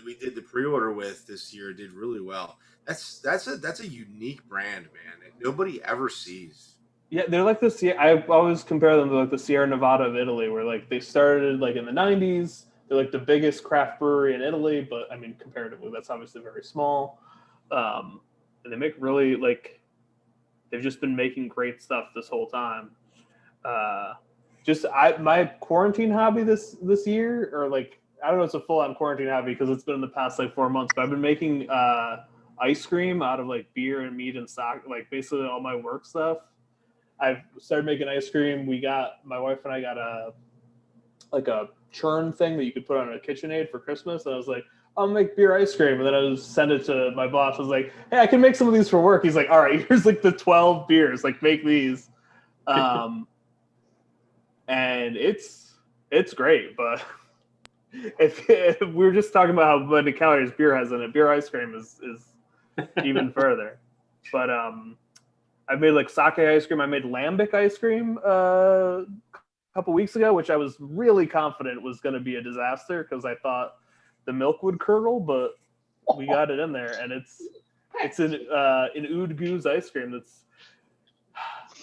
we did the pre-order with this year did really well. That's a unique brand, man, that nobody ever sees. Yeah, they're like this. I always compare them to like the Sierra Nevada of Italy, where like they started like in the 90s. They're like the biggest craft brewery in Italy, but I mean comparatively, that's obviously very small. And they make really like they've just been making great stuff this whole time. My quarantine hobby this year, or like I don't know, it's a full-on quarantine hobby because it's been in the past like 4 months, but I've been making ice cream out of like beer and meat and stock, like basically all my work stuff. I've started making ice cream. My wife and I got a churn thing that you could put on a KitchenAid for Christmas, and I was like, I'll make beer ice cream, and then I send it to my boss. I was like, hey, I can make some of these for work. He's like, all right, here's like the 12 beers, like make these. And it's great, but if we were just talking about how many calories beer has in it, beer ice cream is even further. But I made like sake ice cream. I made lambic ice cream a couple weeks ago, which I was really confident was going to be a disaster because I thought the milk would curdle, but we got it in there, and it's an oud goose ice cream that's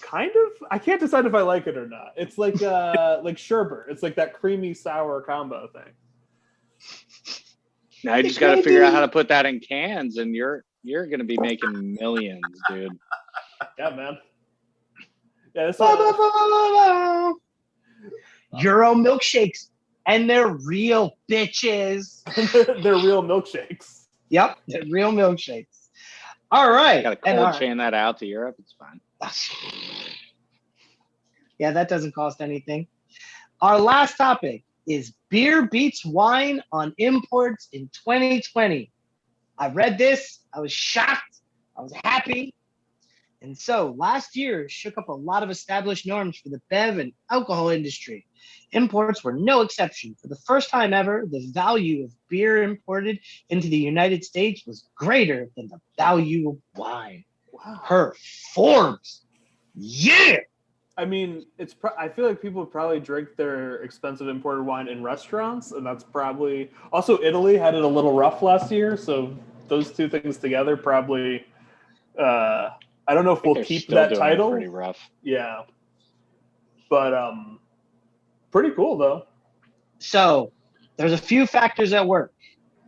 kind of, I can't decide if I like it or not. It's like sherbet. It's like that creamy sour combo thing. Now you just got to figure out how to put that in cans, and you're going to be making millions, dude. Yeah, man. Yeah, this Euro milkshakes, and they're real bitches. They're real milkshakes. Yep, they're real milkshakes. All right. Got to cold chain that out to Europe. It's fine. Yeah, that doesn't cost anything. Our last topic is beer beats wine on imports in 2020. I read this. I was shocked. I was happy. And so last year shook up a lot of established norms for the bev and alcohol industry. Imports were no exception. For the first time ever, the value of beer imported into the United States was greater than the value of wine. Wow. Per Forbes. Yeah. I mean, I feel like people probably drink their expensive imported wine in restaurants, and that's probably also Italy had it a little rough last year. So those two things together probably, I don't know if we'll keep that title. Pretty rough. Yeah. But pretty cool though. So there's a few factors at work.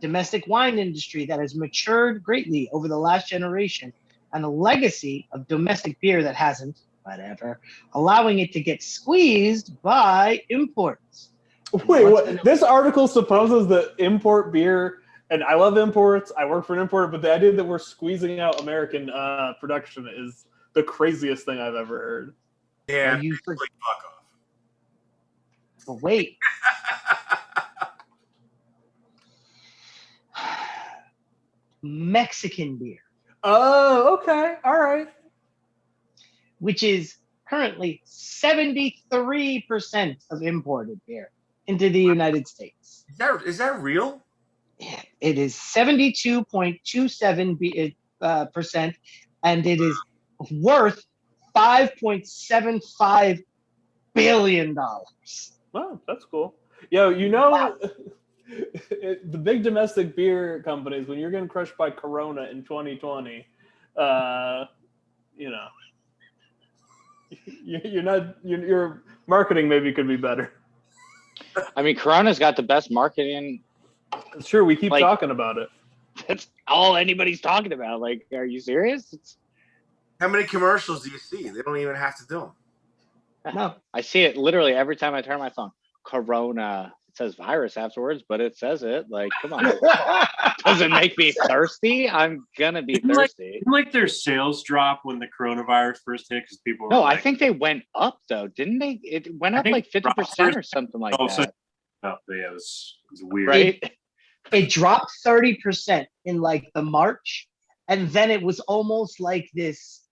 Domestic wine industry that has matured greatly over the last generation, and a legacy of domestic beer that hasn't, whatever, allowing it to get squeezed by imports. Wait, what? This article supposes that import beer, and I love imports, I work for an importer, but the idea that we're squeezing out American production is the craziest thing I've ever heard. Yeah, you like fuck off. But wait. Mexican beer. Oh, okay. All right. Which is currently 73% of imported beer into the United States. Is that real? Yeah, it is 72.27%, and it is worth $5.75 billion. Oh, that's cool. Yo, Wow. the big domestic beer companies, when you're getting crushed by Corona in 2020, your marketing maybe could be better. I mean, Corona's got the best marketing. Sure, we keep Like- talking about it. That's all anybody's talking about. Like, are you serious? How many commercials do you see? They don't even have to do them. No. I see it literally every time I turn my phone. Corona. It says virus afterwards, but it says it. Like, come on. Does it make me thirsty? I'm gonna be thirsty. Didn't like their sales drop when the coronavirus first hit because people were No, I like, think they went up though, didn't they? It went I up think like 50% or something like Oh, so- that, oh, yeah, it was weird. right? It dropped 30% in like the March, and then it was almost like this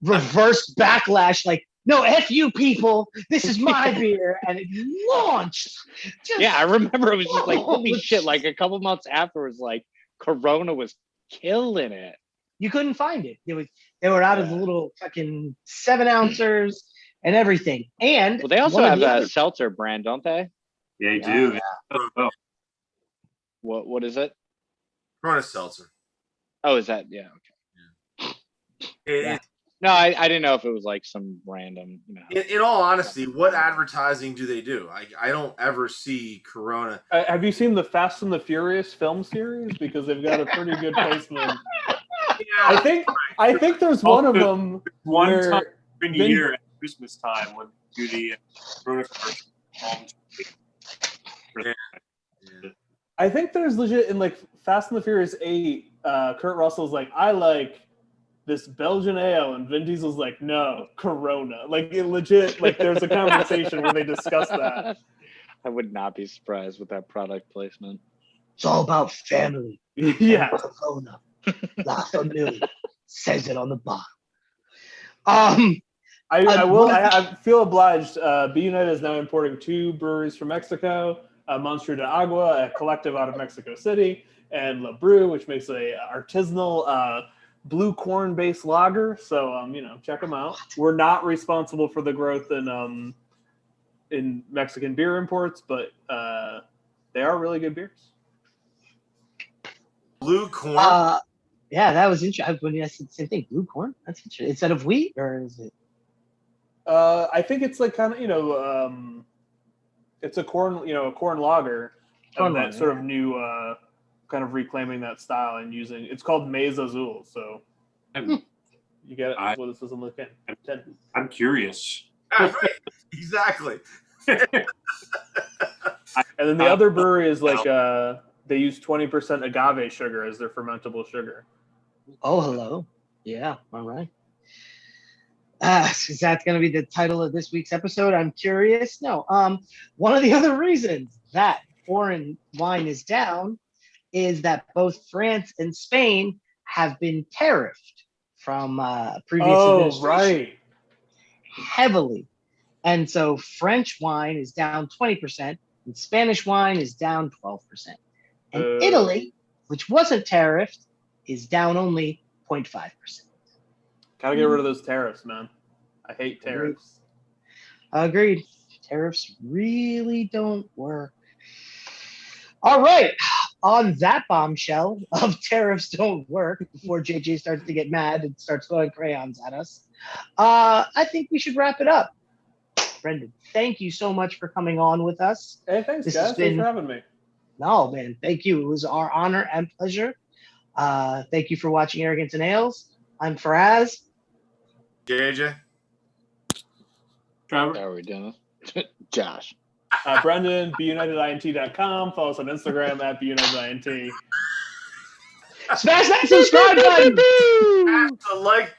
reverse backlash, like, no, F you people, this is my beer, and it launched. Just Yeah, I remember it was just like, holy launched. shit, like a couple months afterwards, like Corona was killing it. You couldn't find it. They were out of the Yeah. little fucking 7-ounces and everything. And Well, they also one of have the a other- seltzer brand, don't they? Yeah, you Yeah. do. Oh, What is it? Corona Seltzer. Oh, is that yeah, okay. It- No, I didn't know if it was like some random, in all honesty, what advertising do they do? I don't ever see Corona. Have you seen the Fast and the Furious film series? Because they've got a pretty good placement. I think there's one of them one where time in Vin- year at Christmas time when do the corona commercial. I think there's legit in like Fast and the Furious 8, Kurt Russell's like, I like this Belgian ale, and Vin Diesel's like, no, Corona. Like it legit, like there's a conversation where they discuss that. I would not be surprised with that product placement. It's all about family. Yeah. Corona. La Familia says it on the bottom. I I feel obliged. Be United is now importing 2 breweries from Mexico, Monster de Agua, a collective out of Mexico City, and La Brew, which makes a artisanal blue corn-based lager. So, check them out. We're not responsible for the growth in Mexican beer imports, but they are really good beers. Blue corn. yeah, that was interesting. When I said the same thing, blue corn. That's interesting. Instead of wheat, or is it? I think it's like kind of it's a corn lager, Corn and that lager, sort of new kind of reclaiming that style and using. It's called Maize Azul, so I'm, you get it. I- Well, this doesn't look in. I'm curious. Exactly. And then the other brewery is like they use 20% agave sugar as their fermentable sugar. Oh, hello. Yeah. All right. Is that going to be the title of this week's episode? I'm curious. No. One of the other reasons that foreign wine is down is that both France and Spain have been tariffed from previous administration Right. heavily. And so French wine is down 20% and Spanish wine is down 12%. And Italy, which wasn't tariffed, is down only 0.5%. Gotta get rid of those tariffs, man. I hate tariffs. Agreed. Tariffs really don't work. All right. On that bombshell of tariffs don't work, before JJ starts to get mad and starts throwing crayons at us, I think we should wrap it up. Brendan, thank you so much for coming on with us. Hey, thanks, This guys. has Thanks been- for having me. No, man, thank you. It was our honor and pleasure. Thank you for watching Arrogance and Ales. I'm Faraz. JJ. Trevor? How are we doing? Josh. Brendan, beunitedint.com. Follow us on Instagram at beunitedint. Smash that subscribe button. Smash the like button.